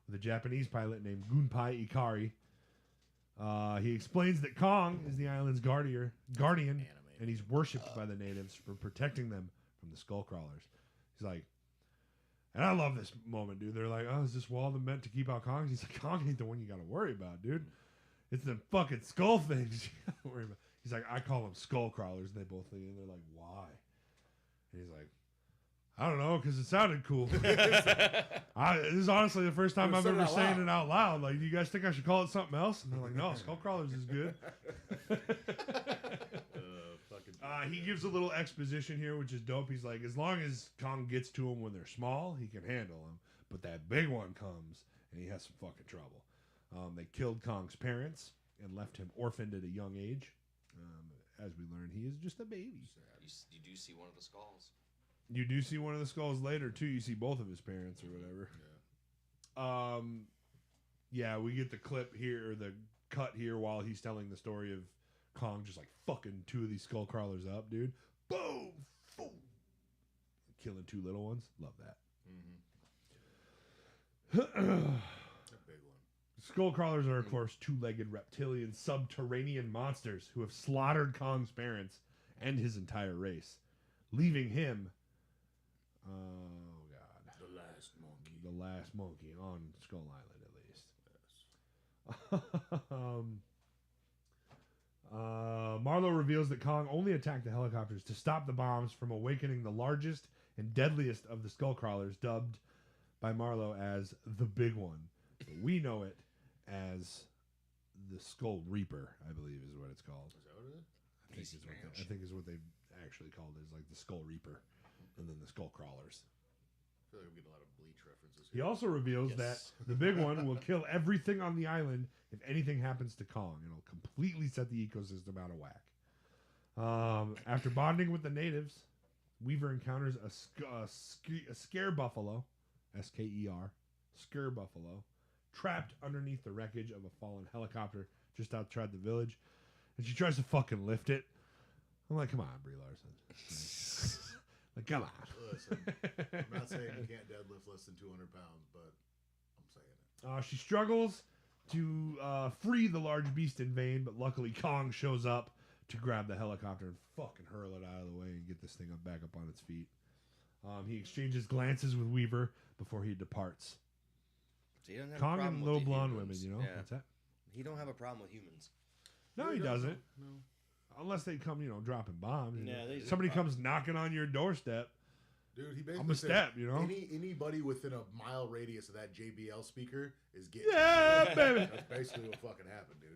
with a Japanese pilot named Gunpei Ikari. He explains that Kong is the island's guardian, and he's worshipped by the natives for protecting them from the skull crawlers. He's like, and I love this moment, dude. They're like, oh, is this wall meant to keep out Kong? He's like, Kong ain't the one you got to worry about, dude. It's the fucking skull things you got to worry about. He's like, I call them skull crawlers. And they both lean in. They're like, why? And he's like, I don't know, because it sounded cool. This is honestly the first time I've ever saying it out loud. Like, do you guys think I should call it something else? And they're like, no, skull crawlers is good. He gives a little exposition here, which is dope. He's like, as long as Kong gets to them when they're small, he can handle them. But that big one comes, and he has some fucking trouble. They killed Kong's parents and left him orphaned at a young age. As we learn, he is just a baby. You do see one of the skulls. You do see one of the skulls later, too. You see both of his parents or whatever. Yeah, we get the clip here, or the cut here, while he's telling the story of Kong just like fucking two of these skull crawlers up, dude. Boom! Boom! Killing two little ones. Love that. A big one. Skull crawlers are, of course, two-legged reptilian subterranean monsters who have slaughtered Kong's parents and his entire race, leaving him, oh god, The last monkey. the last monkey on Skull Island, at least. Marlowe reveals that Kong only attacked the helicopters to stop the bombs from awakening the largest and deadliest of the skull crawlers, dubbed by Marlowe as the Big One. But we know it as the Skull Reaper, I believe is what it's called. Is that what it is? I think is what they actually called it, is like the Skull Reaper, and then the Skull Crawlers. I feel like I'm getting a lot of Bleach references He here. also reveals that the Big One will kill everything on the island if anything happens to Kong. It'll completely set the ecosystem out of whack. After bonding with the natives, Weaver encounters a scare buffalo, S-K-E-R, scare buffalo, trapped underneath the wreckage of a fallen helicopter just outside the village, and she tries to fucking lift it. I'm like, come on, Brie Larson. Like, come on. Listen, I'm not saying you can't deadlift less than 200 pounds, but I'm saying it. She struggles to free the large beast in vain, but luckily Kong shows up to grab the helicopter and fucking hurl it out of the way and get this thing back up on its feet. He exchanges glances with Weaver before he departs. So he doesn't have a Kong problem and with little the blonde humans. women, you know? Yeah. What's that? He don't have a problem with humans. No, he doesn't. No. Unless they come, dropping bombs. Yeah, they- Somebody comes knocking on your doorstep. Dude, he basically I'm a said step, you know? anybody within a mile radius of that JBL speaker is getting. Yeah, baby. That's basically what fucking happened, dude.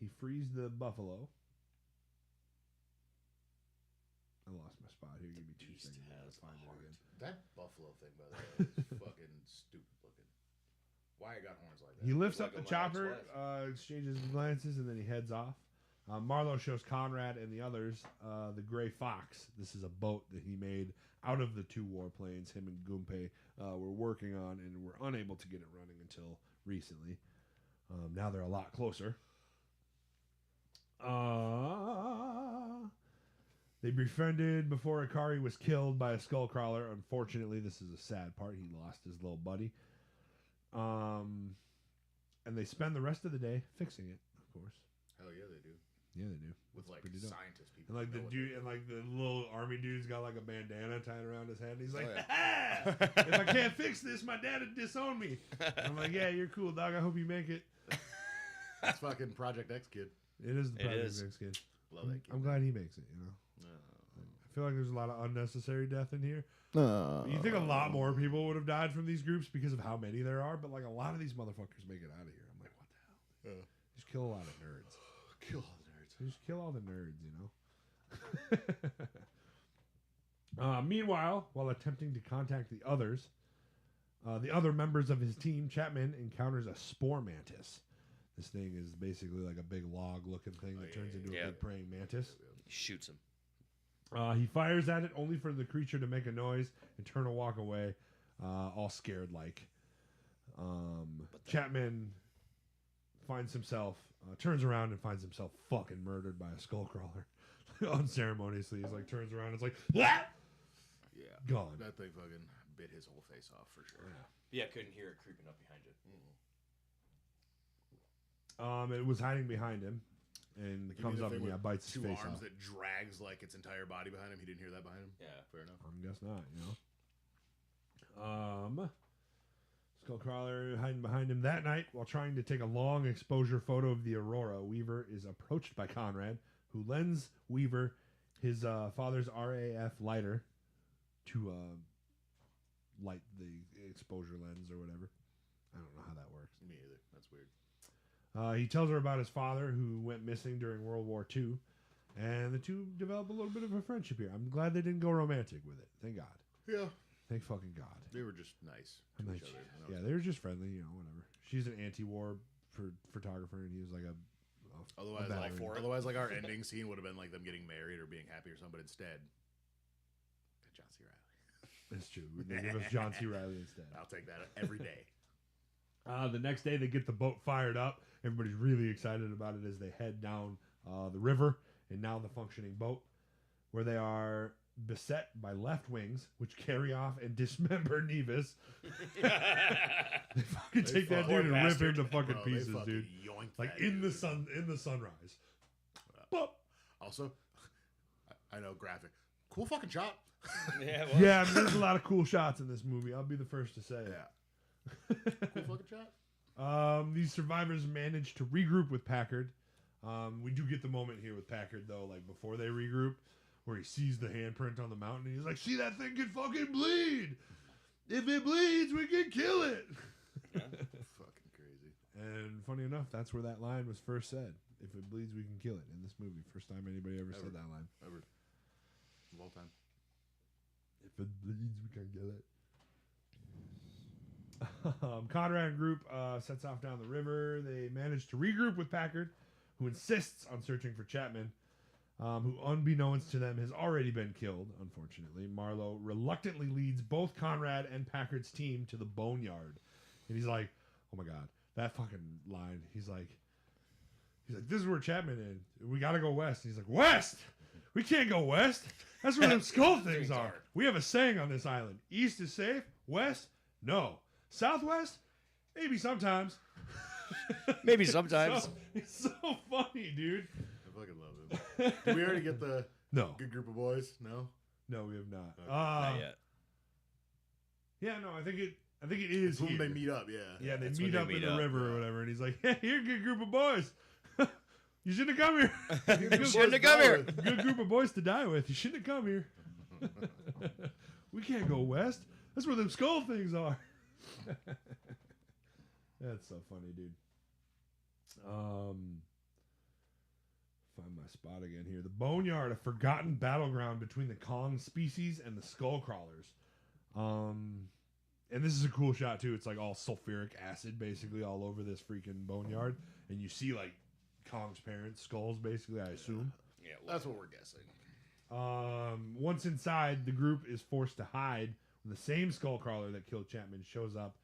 He frees the buffalo. I lost my spot here. Give me 2 beast seconds. has I'll find a it heart. again. That buffalo thing, by the way, is fucking stupid looking. Why it got horns like that? He lifts Like up the my chopper, ex-wife. exchanges glances, and then he heads off. Marlowe shows Conrad and the others the Gray Fox. This is a boat that he made out of the 2 warplanes him and Gunpei were working on and were unable to get it running until recently. Now they're a lot closer. They befriended before Ikari was killed by a skullcrawler. Unfortunately, this is a sad part. He lost his little buddy. And they spend the rest of the day fixing it, of course. Hell yeah, they do. Yeah, they do. With like pretty dope. scientist people. And like the know what dude, and like the little army dude's got like a bandana tied around his head. And he's like, Oh, "Ah, if I can't fix this, my dad would disown me." And I'm like, "Yeah, you're cool, dog. I hope you make it." That's fucking Project X kid. It is the It Project is. X kid. Love that kid. I'm glad he makes it. I feel like there's a lot of unnecessary death in here. You think a lot more people would have died from these groups because of how many there are, but like a lot of these motherfuckers make it out of here. I'm like, what the hell? Just kill a lot of nerds. Kill all the nerds. Just kill all the nerds, Meanwhile, while attempting to contact the others, the other members of his team, Chapman encounters a spore mantis. This thing is basically like a big log-looking thing that turns into a yeah. big praying mantis. He shoots him. He fires at it only for the creature to make a noise and turn and walk away, all scared like. Chapman turns around and finds himself fucking murdered by a skullcrawler. Unceremoniously, he's like turns around and it's like, "What?" Yeah. Gone. That thing fucking bit his whole face off for sure. Yeah, couldn't hear it creeping up behind you. It was hiding behind him and Like, you comes mean the up thing and with bites his two face arms off. that drags like its entire body behind him. He didn't hear that behind him. Yeah. Fair enough. I guess not, Skullcrawler hiding behind him that night while trying to take a long exposure photo of the Aurora. Weaver is approached by Conrad, who lends Weaver his father's RAF lighter to light the exposure lens or whatever. I don't know how that works. Me either. That's weird. He tells her about his father, who went missing during World War II, and the two develop a little bit of a friendship here. I'm glad they didn't go romantic with it. Thank God. Yeah. Thank fucking God. They were just nice I'm to like, each other. yeah, they were just friendly, whatever. She's an anti-war photographer, and he was like a Otherwise, like our ending scene would have been like them getting married or being happy or something. But instead, John C. Reilly. That's true. They give us John C. Reilly instead. I'll take that every day. The next day, they get the boat fired up. Everybody's really excited about it as they head down the river and now the functioning boat, where they are beset by left wings, which carry off and dismember Nevis. They fucking take that dude and rip him to fucking Bro, pieces, they fucking dude. yoinked Like that in the dude. sun, in the sunrise. Bop. Also, I know graphic. Cool fucking shot. Yeah, well, Yeah, I mean, there's a lot of cool shots in this movie. I'll be the first to say it. Yeah. Cool fucking shot. These survivors managed to regroup with Packard. We do get the moment here with Packard, though, like before they regroup, where he sees the handprint on the mountain. And he's like, "See, that thing can fucking bleed. If it bleeds, we can kill it." Fucking crazy. And funny enough, that's where that line was first said. "If it bleeds, we can kill it." In this movie, first time anybody ever said that line. Ever. Of all time. If it bleeds, we can kill it. Conrad group sets off down the river. They manage to regroup with Packard, who insists on searching for Chapman, who, unbeknownst to them, has already been killed, unfortunately. Marlowe reluctantly leads both Conrad and Packard's team to the boneyard. And he's like, oh my God, that fucking line. He's like, this is where Chapman is. We got to go west. And he's like, west? We can't go west. That's where them skull things are. We have a saying on this island. East is safe. West? No. Southwest? Maybe sometimes. maybe sometimes. It's so funny, dude. I fucking love him. Did we already get the No, good group of boys? No. no, we have not. Okay. Not yet. Yeah, no, I think it is It's when here. they meet up. Yeah. Yeah, they That's meet when they up in meet the up, river or yeah. whatever, and he's like, "Hey, you're a good group of boys. You shouldn't have come here. You're a You good shouldn't have boys come to here. die with. Good group of boys to die with. You shouldn't have come here. We can't go west. That's where them skull things are." That's so funny, dude. Find my spot again here. The Boneyard, a forgotten battleground between the Kong species and the skull crawlers. And this is a cool shot too. It's like all sulfuric acid basically all over this freaking boneyard, and you see like Kong's parents' skulls basically, I assume. Yeah, That's what we're guessing. Once inside, the group is forced to hide when the same skull crawler that killed Chapman shows up.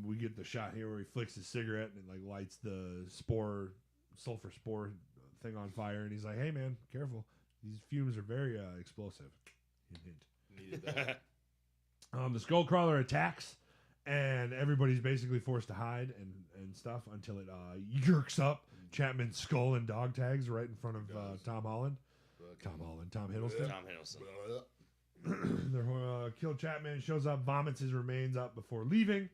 We get the shot here where he flicks his cigarette and it like lights the sulfur spore thing on fire, and he's like, "Hey man, careful. These fumes are very explosive." Hint, hint. Needed that. The skull crawler attacks, and everybody's basically forced to hide and stuff until it yerks up Chapman's skull and dog tags right in front of Tom Hiddleston. Tom Hiddleston. They're killed Chapman, shows up, vomits his remains up before leaving.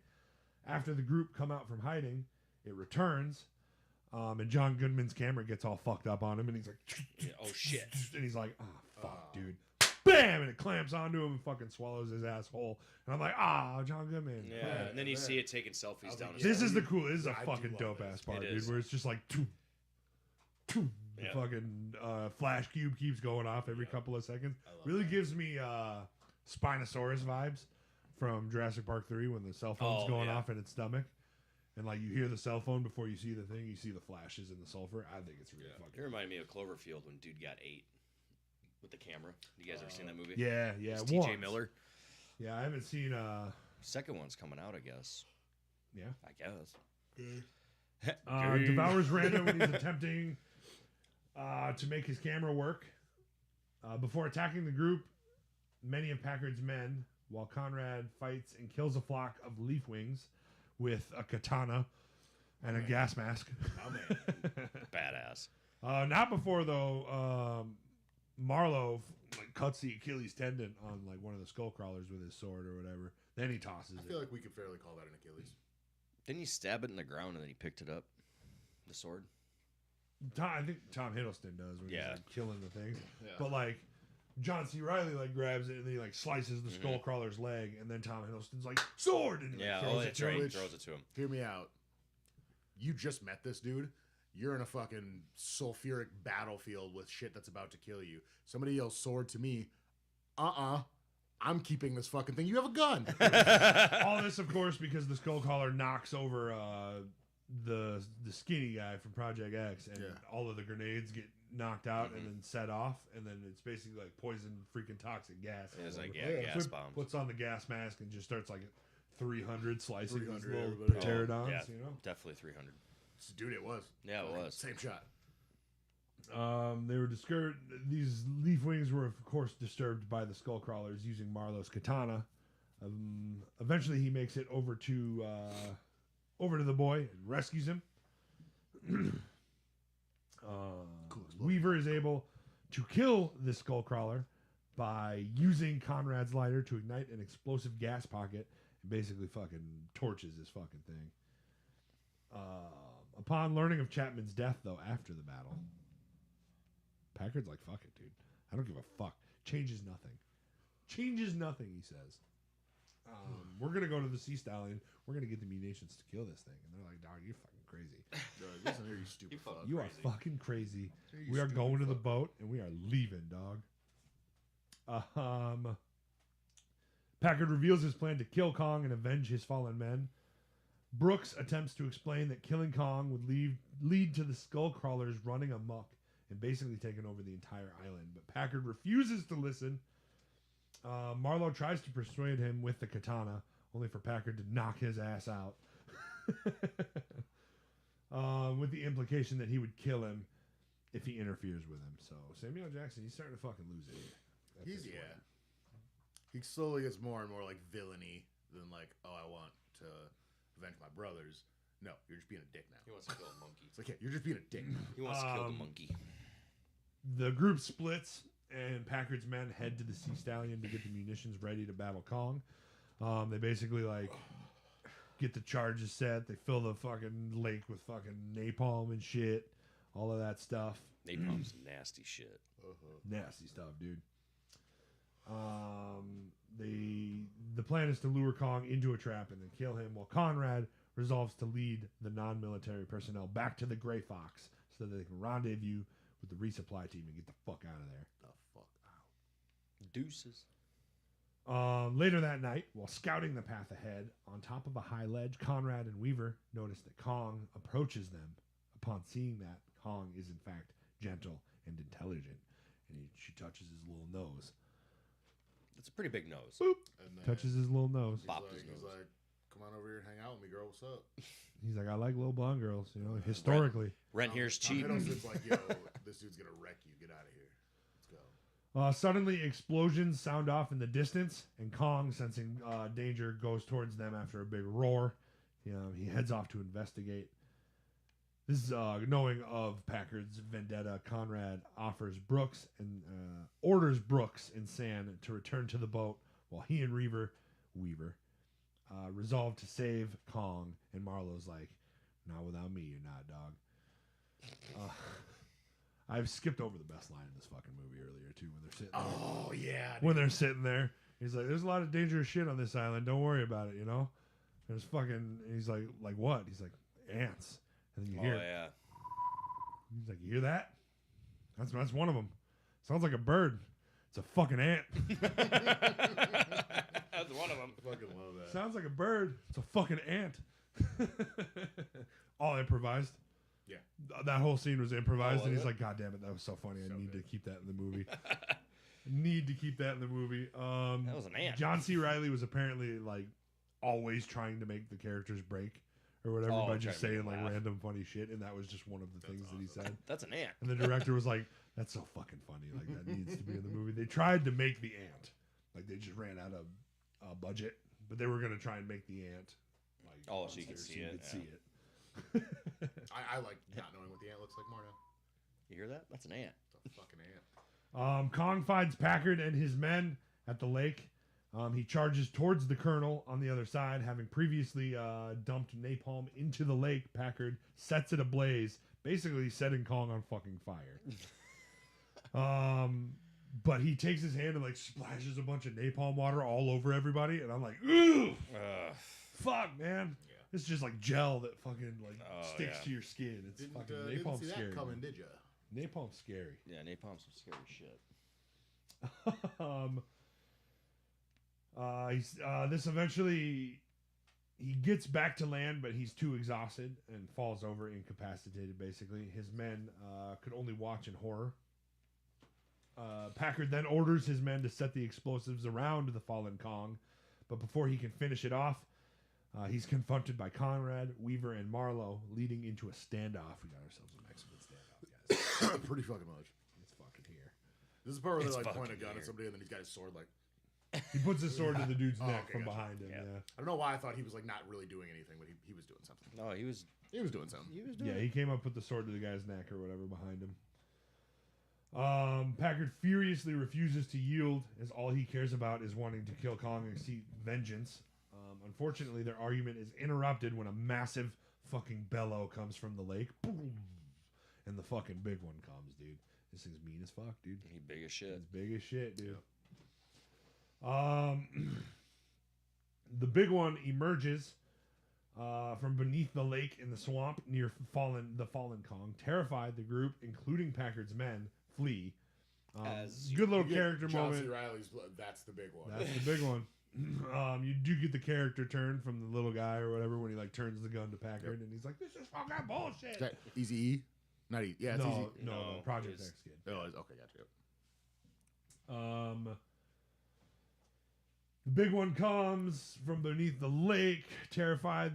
After the group come out from hiding, it returns, and John Goodman's camera gets all fucked up on him, and he's like, Yeah, oh shit. and he's like, "Oh fuck, dude." Bam! And it clamps onto him and fucking swallows his asshole. And I'm like, John Goodman. Yeah, and then you see it taking selfies down his This throat. is the cool. This is a I do fucking love dope this. ass part, It dude. is. Where it's just like, the Yeah. fucking flash cube keeps going off every couple of seconds. I love Really that. gives me Spinosaurus vibes from Jurassic Park 3 when the cell phone's Oh, going yeah. off in its stomach. And like you hear the cell phone before you see the thing, you see the flashes in the sulfur. I think it's really It fucking. reminded me of Cloverfield when dude got 8 with the camera. You guys ever seen that movie? Yeah, It's once. T.J. Miller. Yeah, I haven't seen. Second one's coming out, I guess. Yeah. I guess. Devours Randa when he's attempting to make his camera work. Before attacking the group, many of Packard's men, while Conrad fights and kills a flock of leafwings with a katana and a gas mask. Badass. Not before though. Marlowe like cuts the Achilles tendon on like one of the skull crawlers with his sword or whatever. Then he tosses I it. feel like we could fairly call that an Achilles. Didn't he stab it in the ground and then he picked it up? The sword? I think Tom Hiddleston does when Yeah. he's like killing the things. Yeah. But like John C. Reilly like grabs it and then he like slices the skull crawler's leg, and then Tom Hiddleston's like sword and he, like, Yeah, throws oh, it that's to right. him. He throws it to him. Hear me out. You just met this dude. You're in a fucking sulfuric battlefield with shit that's about to kill you. Somebody yells sword to me. I'm keeping this fucking thing. You have a gun. All this, of course, because the skull crawler knocks over the skinny guy from Project X, and Yeah. all of the grenades get knocked out and then set off, and then it's basically like poison, freaking toxic gas. It's like, So gas he bombs. Puts on the gas mask and just starts like 300 slicing 300 these little everybody. pterodons, yeah, you know? definitely 300. Dude, it was. Yeah, it was. Same shot. They were disturbed. These leafwings were, of course, disturbed by the skull crawlers using Marlowe's katana. Eventually, he makes it over to the boy and rescues him. Weaver is able to kill this skull crawler by using Conrad's lighter to ignite an explosive gas pocket and basically fucking torches this fucking thing. Upon learning of Chapman's death, though, after the battle, Packard's like, fuck it, dude. I don't give a fuck. Changes nothing. Changes nothing, he says. We're going to go to the Sea Stallion. We're going to get the munitions to kill this thing. And they're like, dog, you're fucking crazy. Listen here, you stupid fuck. You are fucking crazy. You We are stupid going to the fuck. boat, and we are leaving, dog. Packard reveals his plan to kill Kong and avenge his fallen men. Brooks attempts to explain that killing Kong would lead to the skull crawlers running amok and basically taking over the entire island. But Packard refuses to listen. Marlowe tries to persuade him with the katana, only for Packard to knock his ass out. With the implication that he would kill him if he interferes with him. So Samuel L. Jackson, he's starting to fucking lose it here. at He's, this yeah. point. He slowly gets more and more like villainy than like, oh, I want to avenge my brothers. No, you're just being a dick now. He wants to kill a monkey. It's like, yeah, you're just being a dick now. He wants to kill the monkey. The group splits, and Packard's men head to the Sea Stallion to get the munitions ready to battle Kong. They basically like get the charges set. They fill the fucking lake with fucking napalm and shit, all of that stuff. Napalm's nasty shit. Nasty stuff, dude. The plan is to lure Kong into a trap and then kill him, while Conrad resolves to lead the non-military personnel back to the Gray Fox so that they can rendezvous with the resupply team and get the fuck out of there. The fuck out. Deuces. Later that night, while scouting the path ahead, on top of a high ledge, Conrad and Weaver notice that Kong approaches them. Upon seeing that, Kong is in fact gentle and intelligent, and she touches his little nose. It's a pretty big nose. Boop. And then Touches his little nose. Bopped his he's nose. like, come on over here and hang out with me, girl. What's up? He's like, I like little blonde girls, you know, historically. Rent here's cheap. Hiddleston's like, yo, this dude's gonna wreck you. Get out of here. Let's go. Suddenly, explosions sound off in the distance, and Kong, sensing danger, goes towards them after a big roar. He heads off to investigate. This is knowing of Packard's vendetta. Conrad orders Brooks and Sand to return to the boat, while he and Weaver resolve to save Kong. And Marlowe's like, "Not without me, you're not, dog." I've skipped over the best line in this fucking movie earlier too, when they're sitting there. Oh yeah. When they're sitting there, he's like, "There's a lot of dangerous shit on this island. Don't worry about it, you know." There's fucking. He's like what? He's like, ants. And then you hear. Oh yeah. He's like, "You hear that? That's one of them. Sounds like a bird. It's a fucking ant." That's one of them. I fucking love that. Sounds like a bird. It's a fucking ant. All improvised. Yeah. That whole scene was improvised, Oh, and was he's it? like, "God damn it, that was so funny. I So need good. to keep that in the movie." Need to keep that in the movie. That was an ant. John C. Reilly was apparently like always trying to make the characters break or whatever Oh, by trying just to make saying them like laugh. random funny shit, and that was just one of the things that he said. That's an ant. And the director was like, "That's so fucking funny. Like that needs to be in the movie." They tried to make the ant, like they just ran out of budget, but they were gonna try and make the ant. Like, Oh, so you could monster, see it, could yeah. see it. I like not knowing what the ant looks like more now. You hear that? That's an ant. It's a fucking ant. Kong finds Packard and his men at the lake. He charges towards the colonel on the other side, having previously dumped napalm into the lake. Packard sets it ablaze, basically setting Kong on fucking fire. But he takes his hand and like splashes a bunch of napalm water all over everybody, and I'm like, "Ooh, fuck, man!" Yeah. It's just like gel that fucking like Oh, sticks yeah. to your skin. It's Didn't fucking see napalm's that scary. coming, man. did ya? Napalm's scary. Yeah, napalm's some scary shit. This eventually he gets back to land, but he's too exhausted and falls over, incapacitated. Basically, his men could only watch in horror. Packard then orders his men to set the explosives around the fallen Kong, but before he can finish it off, he's confronted by Conrad, Weaver, and Marlowe, leading into a standoff. We got ourselves a Mexican standoff, guys. Pretty fucking much. It's fucking here. This is the part where It's they like point a fucking gun here. at somebody and then he's got his sword like. He puts his sword to the dude's Oh, neck okay, from gotcha. behind him. Yeah. Yeah. I don't know why I thought he was like not really doing anything, but he was doing something. No, he was doing something. Yeah, he came up with the sword to the guy's neck or whatever behind him. Packard furiously refuses to yield, as all he cares about is wanting to kill Kong and seek vengeance. Unfortunately, their argument is interrupted when a massive fucking bellow comes from the lake. Boom! And the fucking big one comes, dude. This thing's mean as fuck, dude. he big as shit. It's big as shit, dude. The big one emerges from beneath the lake in the swamp near the fallen Kong. Terrified, the group, including Packard's men, flee. As Good little You get character John moment. C. Reilly's that's the big one. That's the big one. You do get the character turn from the little guy or whatever when he like turns the gun to Packard and he's like, "This is fucking bullshit." Is that Easy E? Not E. Yeah, it's no, Easy. no, No, the Project it's- X kid. Oh, okay, gotcha. The big one comes from beneath the lake. Terrified,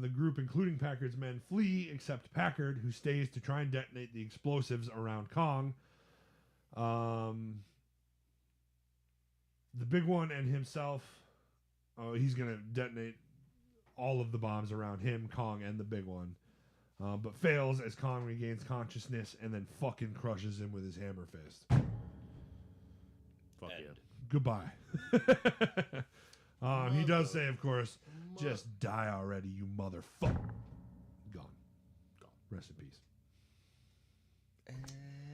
the group, including Packard's men, flee, except Packard, who stays to try and detonate the explosives around Kong. The big one and himself, he's going to detonate all of the bombs around him, Kong, and the big one. but fails as Kong regains consciousness and then fucking crushes him with his hammer fist. Fuck And yeah. Goodbye. He does say, of course, just die already, you motherfucker. Gone. Rest in peace.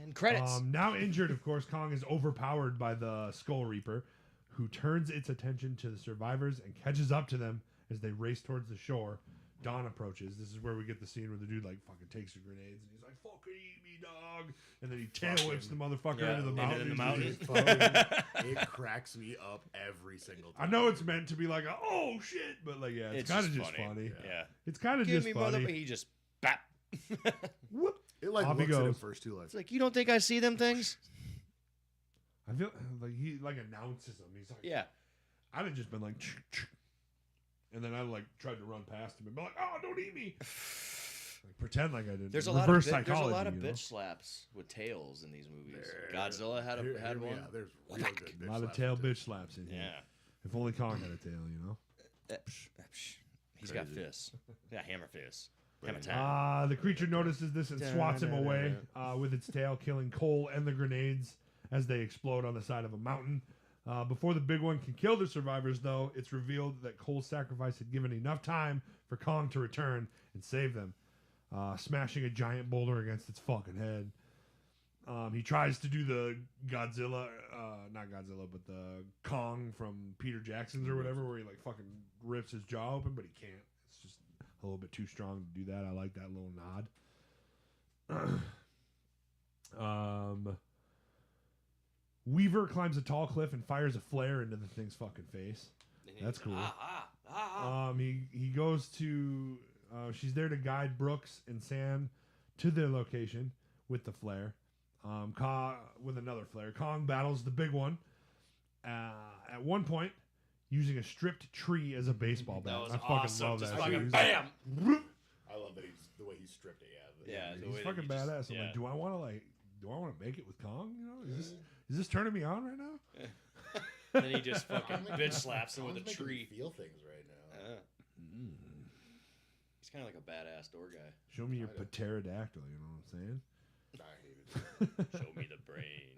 And credits. Now injured, of course, Kong is overpowered by the Skull Reaper, who turns its attention to the survivors and catches up to them as they race towards the shore. Dawn approaches. This is where we get the scene where the dude like fucking takes the grenades and he's like, "Fucking eat me, dog!" And then he tail whips the motherfucker Yeah, into the into mountain. the mountain. It cracks me up every single I time. know it's meant to be like, "Oh shit," but like, yeah, it's kind of just funny. Yeah. It's kind of Give just me funny. mother. He just bap. Whoop. It like Off he looks at him goes. first two lines. It's like, you don't think I see them things? I feel like he like announces them. He's like, Yeah. I'd have just been like, and then I like tried to run past him and be like, "Oh, don't eat me!" Like pretend like I didn't. There's a Reverse lot of psychology. there's a lot of you know? bitch slaps with tails in these movies. There- Godzilla had Hear had me one. out. There's real good A bitch lot of slaps tail with this. bitch slaps in here. Yeah. If only Kong had a tail, you know. He's got Crazy. fists. Yeah, hammer fists. Hammer time. The creature notices this and swats him away with its tail, killing Cole and the grenades as they explode on the side of a mountain. Before the big one can kill the survivors, though, it's revealed that Cole's sacrifice had given enough time for Kong to return and save them, smashing a giant boulder against its fucking head. He tries to do the Godzilla, not Godzilla, but the Kong from Peter Jackson's or whatever, where he like fucking rips his jaw open, but he can't. It's just a little bit too strong to do that. I like that little nod. Weaver climbs a tall cliff and fires a flare into the thing's fucking face. That's cool. He goes to she's there to guide Brooks and Sam to their location with the flare. With another flare. Kong battles the big one. At one point, using a stripped tree as a baseball bat. That was I fucking awesome. love Just that. fucking shit. bam. I love that he's the way he stripped it. Yeah, the way He's that fucking you just- badass. I'm yeah. like, do I want to make it with Kong? You know, is this turning me on right now? Then he just fucking bitch slaps him with a Kong's making me tree. feel things right now. He's kind of like a badass door guy. Show me your Kinda. pterodactyl. You know what I'm saying? I hate it. Show me the brain.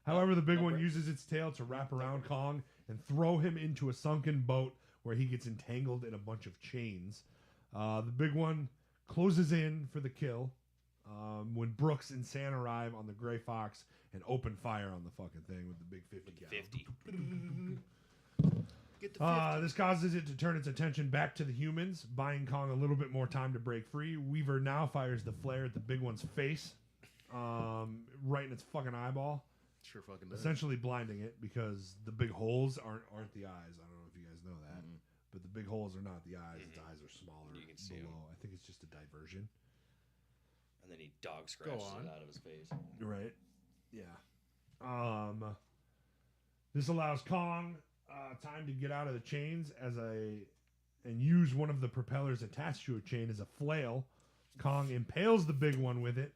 However, the big one uses its tail to wrap around Kong and throw him into a sunken boat where he gets entangled in a bunch of chains. The big one closes in for the kill when Brooks and San arrive on the Gray Fox and open fire on the fucking thing with the big 50 gallon. 50. Get the 50. This causes it to turn its attention back to the humans, buying Kong a little bit more time to break free. Weaver now fires the flare at the big one's face, right in its fucking eyeball, Sure fucking does. essentially blinding it because the big holes aren't the eyes. I don't know if you guys know that, but the big holes are not the eyes. Its eyes are smaller You can see below. 'em. I think it's just a diversion. And then he dog scratches on. it out of his face. Right. Yeah. This allows Kong time to get out of the chains and use one of the propellers attached to a chain as a flail. Kong impales the big one with it,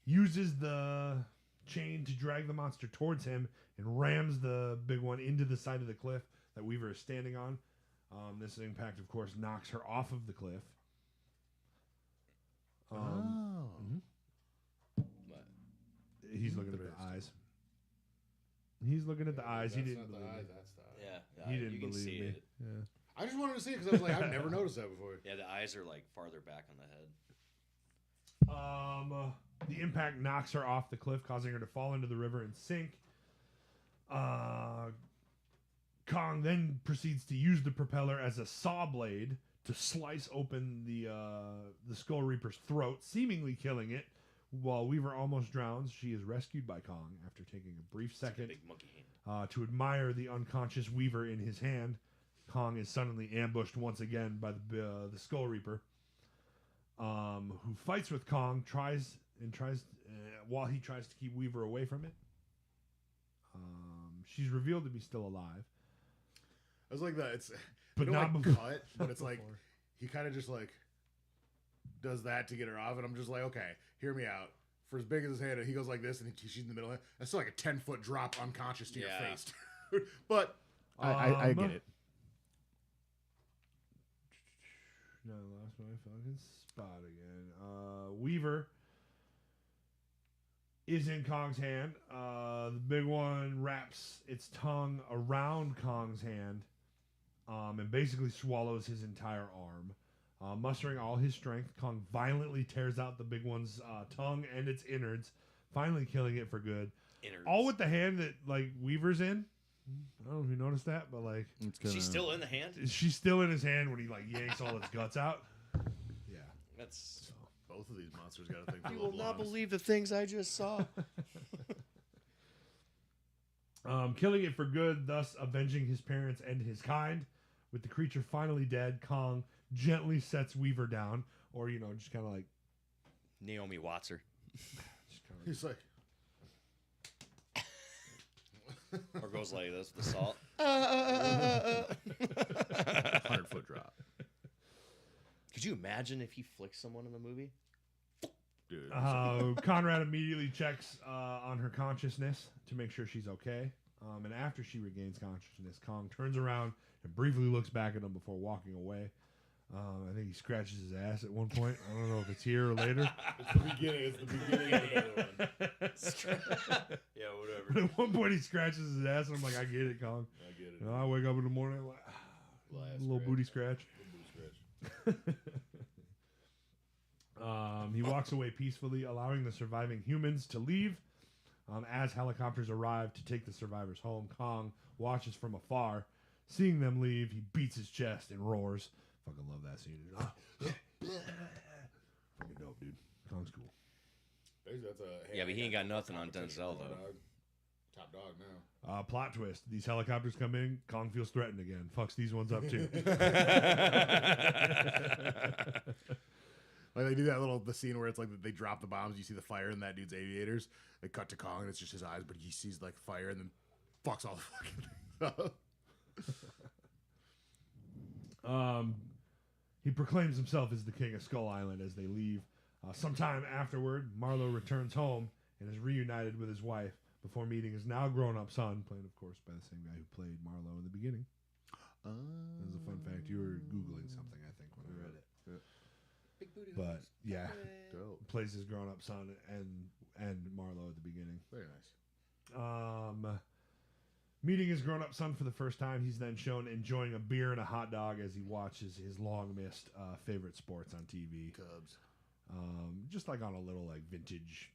uses the chain to drag the monster towards him, and rams the big one into the side of the cliff that Weaver is standing on. This impact, of course, knocks her off of the cliff. But He's looking at the eyes. He's looking at the eyes. He That's didn't not the believe eyes, me. that's the eyes. yeah, He didn't you can believe see me. it. Yeah. I just wanted to see it because I was like, I've never noticed that before. Yeah, the eyes are like farther back on the head. The impact knocks her off the cliff, causing her to fall into the river and sink. Kong then proceeds to use the propeller as a saw blade to slice open the Skull Reaper's throat, seemingly killing it. While Weaver almost drowns, she is rescued by Kong after taking a brief It's like a second big monkey hand. to admire the unconscious Weaver in his hand. Kong is suddenly ambushed once again by the Skull Reaper, who fights with Kong, while he tries to keep Weaver away from it. She's revealed to be still alive, I was like that. It's but they don't, not like, before. cut, but it's like before. he kind of just like does that to get her off, and I'm just like, okay, hear me out. For as big as his hand, he goes like this, and she's in the middle. That's still like a 10-foot drop unconscious to your Yeah. face. But I get it. I lost my fucking spot again. Weaver is in Kong's hand. The big one wraps its tongue around Kong's hand and basically swallows his entire arm. Mustering all his strength, Kong violently tears out the big one's tongue and its innards, finally killing it for good. Innards. All with the hand that like Weaver's in. I don't know if you noticed that, but like She's still in the hand? she's still in his hand when he like yanks all its guts out. Yeah. That's... Both of these monsters got a thing for You little will not blondes. believe the things I just saw. Killing it for good, thus avenging his parents and his kind. With the creature finally dead, Kong gently sets Weaver down, or just kind of like, Naomi Watts her. just kinda He's like, Or goes like this with the salt. 100-foot drop. Could you imagine if he flicked someone in the movie? Dude. Conrad immediately checks on her consciousness to make sure she's okay. And after she regains consciousness, Kong turns around and briefly looks back at him before walking away. I think he scratches his ass at one point. I don't know if it's here or later. It's the beginning. It's the beginning of another one. Yeah, whatever. But at one point he scratches his ass, and I'm like, I get it, Kong. I get it. I wake up in the morning, I'm like, Last little scratch. booty scratch. Booty scratch. He walks away peacefully, allowing the surviving humans to leave. As helicopters arrive to take the survivors home, Kong watches from afar. Seeing them leave, he beats his chest and roars. Fucking love that scene. Fucking dope, dude. Kong's cool. Basically, that's a, hey, Yeah, but he I ain't got nothing on competition, Denzel, raw though. dog. Top dog now. Plot twist. These helicopters come in. Kong feels threatened again. Fucks these ones up, too. Like they do the scene where it's like they drop the bombs, you see the fire in that dude's aviators. They cut to Kong and it's just his eyes, but he sees like fire and then fucks all the fucking things up. He proclaims himself as the king of Skull Island as they leave. Sometime afterward, Marlowe returns home and is reunited with his wife before meeting his now grown-up son, played, of course, by the same guy who played Marlowe in the beginning. That was a fun fact. You were Googling something, I think, when I read it. Big booty But, yeah, Dope. plays his grown-up son and Marlowe at the beginning. Very nice. Meeting his grown-up son for the first time, he's then shown enjoying a beer and a hot dog as he watches his long-missed favorite sports on TV. Cubs. Just like on a little like vintage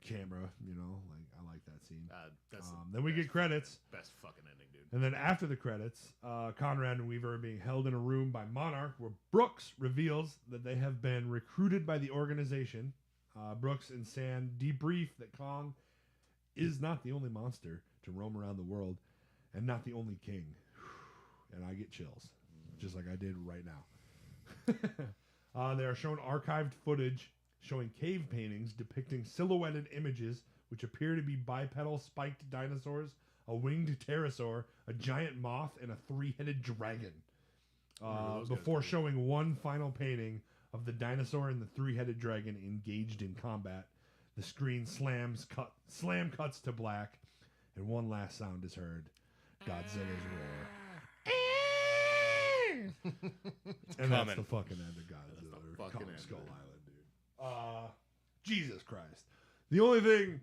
camera, like I like that scene. That's the Then we best- get credits, Best fucking ending, dude. and then after the credits, Conrad and Weaver are being held in a room by Monarch, where Brooks reveals that they have been recruited by the organization. Brooks and Sand debrief that Kong is not the only monster to roam around the world, and not the only king. And I get chills, just like I did right now. They are shown archived footage showing cave paintings depicting silhouetted images which appear to be bipedal spiked dinosaurs, a winged pterosaur, a giant moth, and a three-headed dragon. Those guys Before are cool. showing one final painting of the dinosaur and the three-headed dragon engaged in combat. The screen slam cuts to black, and one last sound is heard: Godzilla's roar. And that's coming. the fucking end of Godzilla. the or fucking Kong end, Skull dude. Island, dude. Jesus Christ. The only thing,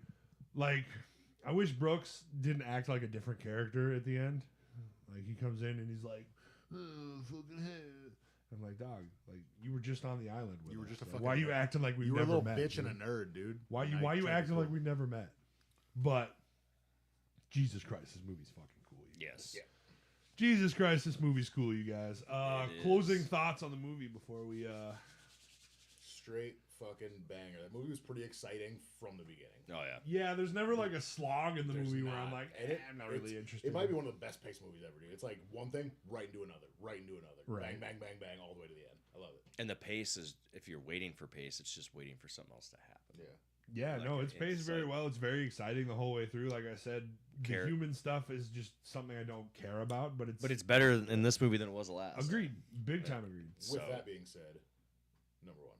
like, I wish Brooks didn't act like a different character at the end. Like, he comes in and he's like, oh, fucking hell. I'm like, dog, like, you were just on the island with You were us. just a Like, fucking why you nerd. acting like we've You were a never little met? bitch and a dude? nerd, dude. Why And you I why you tried to acting be like cool. we've never met? But Jesus Christ, this movie's fucking cool. You Yes. Yeah. Jesus Christ, this movie's cool, you guys. It Closing is. thoughts on the movie before we Straight fucking banger. That movie was pretty exciting from the beginning. Oh, yeah. yeah, there's never like a slog in the There's movie where I'm not. like, And I'm not really interested. It might be one of the best paced movies ever, dude. It's like one thing, right into another, right into another. Right. Bang, bang, bang, bang, all the way to the end. I love it. And the pace is, if you're waiting for pace, it's just waiting for something else to happen. Yeah. Yeah, Like, no, it's paced it's very like- well. It's very exciting the whole way through. Like I said, the Care- human stuff is just something I don't care about, but But it's better in this movie than it was the last. agreed, big time agreed. With So- that being said, number one.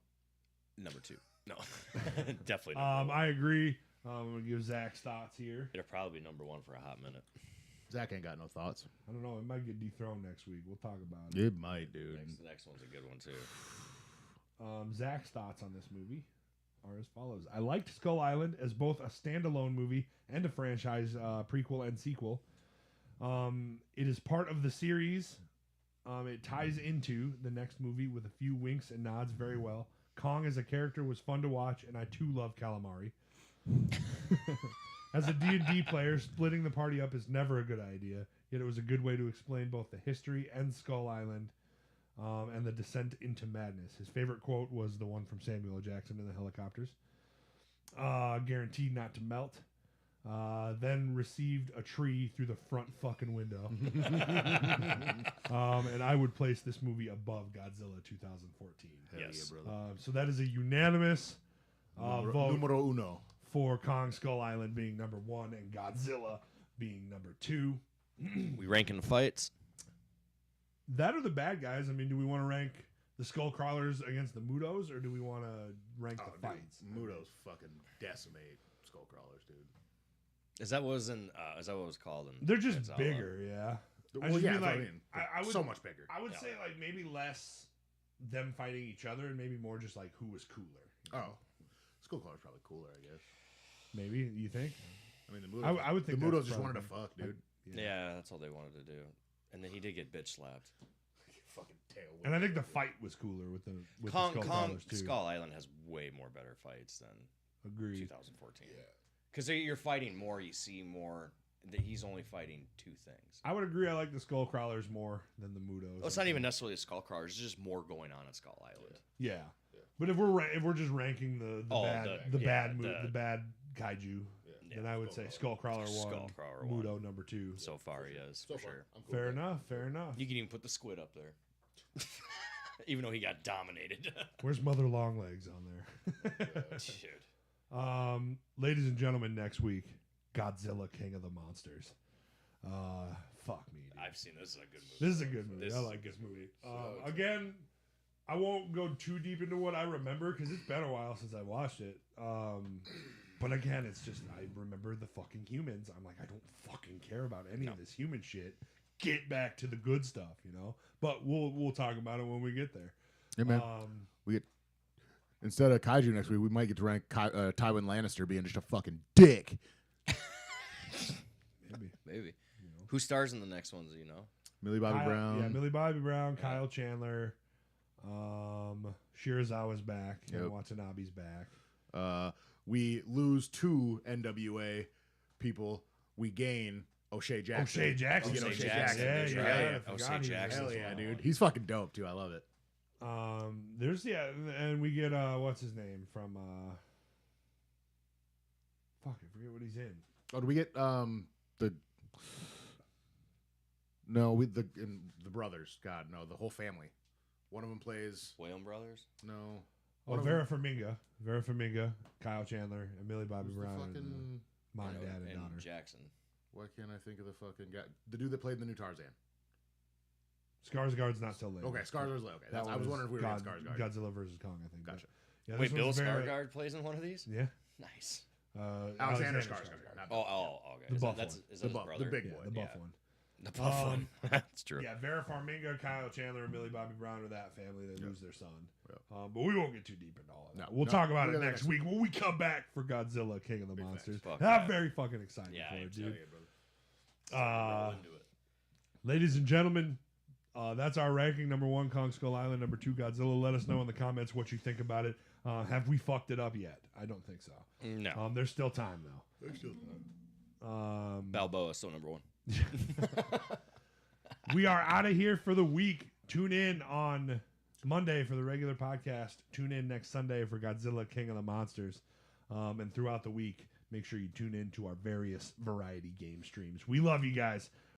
Number 2. No. Definitely number one. I agree. I'm gonna give Zach's thoughts here. It'll probably be number 1 for a hot minute. Zach ain't got no thoughts. I don't know. It might get dethroned next week. We'll talk about it. It might, dude. The next one's a good one too. Zach's thoughts on this movie are as follows. I liked Skull Island as both a standalone movie and a franchise prequel and sequel. It is part of the series. It ties into the next movie with a few winks and nods very well. Kong as a character was fun to watch, and I too love calamari. As a D&D player, splitting the party up is never a good idea, yet it was a good way to explain both the history and Skull Island and the descent into madness. His favorite quote was the one from Samuel L. Jackson in the helicopters. Guaranteed not to melt. Then received a tree through the front fucking window. And I would place this movie above Godzilla 2014. Hell Yes. yeah, brother. So that is a unanimous vote Numero uno. for Kong Skull Island being number 1 and Godzilla being number 2. We ranking the fights. That are the bad guys. I mean, do we want to rank the Skull Crawlers against the Mudos, or do we want to rank the fights? Mudos fucking decimate skull crawlers, dude. Is that what was in? Is that what it was called? In They're just Godzilla? bigger, yeah. Well, just yeah, mean, that's what I like, mean. I would so much bigger. I would Yeah. say like maybe less them fighting each other and maybe more just like who was cooler. you know? Oh, skull crawler's probably cooler, I guess. Maybe you think? I mean, the Mudos. I would think the that's Mudos just wanted to probably- fuck, dude. Yeah, that's all they wanted to do. And then he did get bitch slapped. Fucking tail. And I think the fight was cooler with the Kong, Skull Crawlers too. Skull Island has way more better fights than Agreed. 2014. Because you're fighting more, you see more. That he's only fighting 2 things. I would agree. I like the Skull Crawlers more than the Mudos. Well, it's not even necessarily a Skull Crawler. It's just more going on at Skull Island. Yeah. But if we're just ranking the bad kaiju, then I would say Skull Crawler 1, Skull Crawler 1. Mudo number 2. So far, he is So for far, sure. I'm cool Fair with that. enough. Fair enough. You can even put the squid up there, even though he got dominated. Where's Mother Longlegs on there? Dude, Ladies and gentlemen, next week, Godzilla King of the Monsters. Fuck me, dude. I've seen this is a good movie. This is a good movie. This I is like this movie. So Again, I won't go too deep into what I remember because it's been a while since I watched it. But again, it's just I remember the fucking humans. I'm like, I don't fucking care about any of this human shit. Get back to the good stuff, you know. But we'll talk about it when we get there. Yeah, man. We get instead of kaiju next week, we might get to rank Tywin Lannister being just a fucking dick. Maybe. Who stars in the next ones? You know. Millie Bobby Brown. Yeah, Millie Bobby Brown, Kyle Chandler, Shirazawa's back, and Yep. Watanabe's back. We lose 2 NWA people. We gain O'Shea Jackson. O'Shea Jackson. We get O'Shea O'Shea Jackson. Jackson. Yeah, Hell yeah. yeah. I forgot O'Shea he was Jackson. Hell in yeah, this dude. one. He's fucking dope too. I love it. There's and we get what's his name from fuck, I forget what he's in. Oh, do we get the brothers? God, no, the whole family. One of them plays William Brothers. no. Oh, One of Vera Farmiga, Kyle Chandler, and Millie Bobby Who's the Brown, fucking and mom, You know, dad, and and daughter. Jackson. why can't I think of the fucking guy? The dude that played in the new Tarzan. Skarsgård's not till later. Okay, Skarsgård's okay. That I was wondering if we were getting Skarsgård. Godzilla versus Kong, I think. Gotcha. Yeah, Wait, this Bill one's very- Skarsgård plays in one of these. Yeah. Nice. Alexander Skarsgård. Not The Okay. Is that, buff that's one. is The that his buff- brother? the big Yeah, boy. the buff Yeah. one. The buff one. That's true. Yeah, Vera Farmiga, Kyle Chandler, and Millie Bobby Brown are that family that Yep. lose their son. Yep. But we won't get too deep into all of that. No, We'll no, talk about we'll it get next next week when we come back for Godzilla King of the Big Monsters. facts. Fuck I'm yeah. very fucking excited Yeah, for I it, am dude. Roll into it. Ladies and gentlemen, that's our ranking. Number 1, Kong Skull Island. Number 2, Godzilla. Let us know in the comments what you think about it. Have we fucked it up yet? I don't think so. No. There's still time, though. There's still time. Balboa still number 1. We are out of here for the week. Tune in on Monday for the regular podcast. Tune in next Sunday for Godzilla King of the Monsters. And throughout the week, make sure you tune in to our various variety game streams. We love you guys.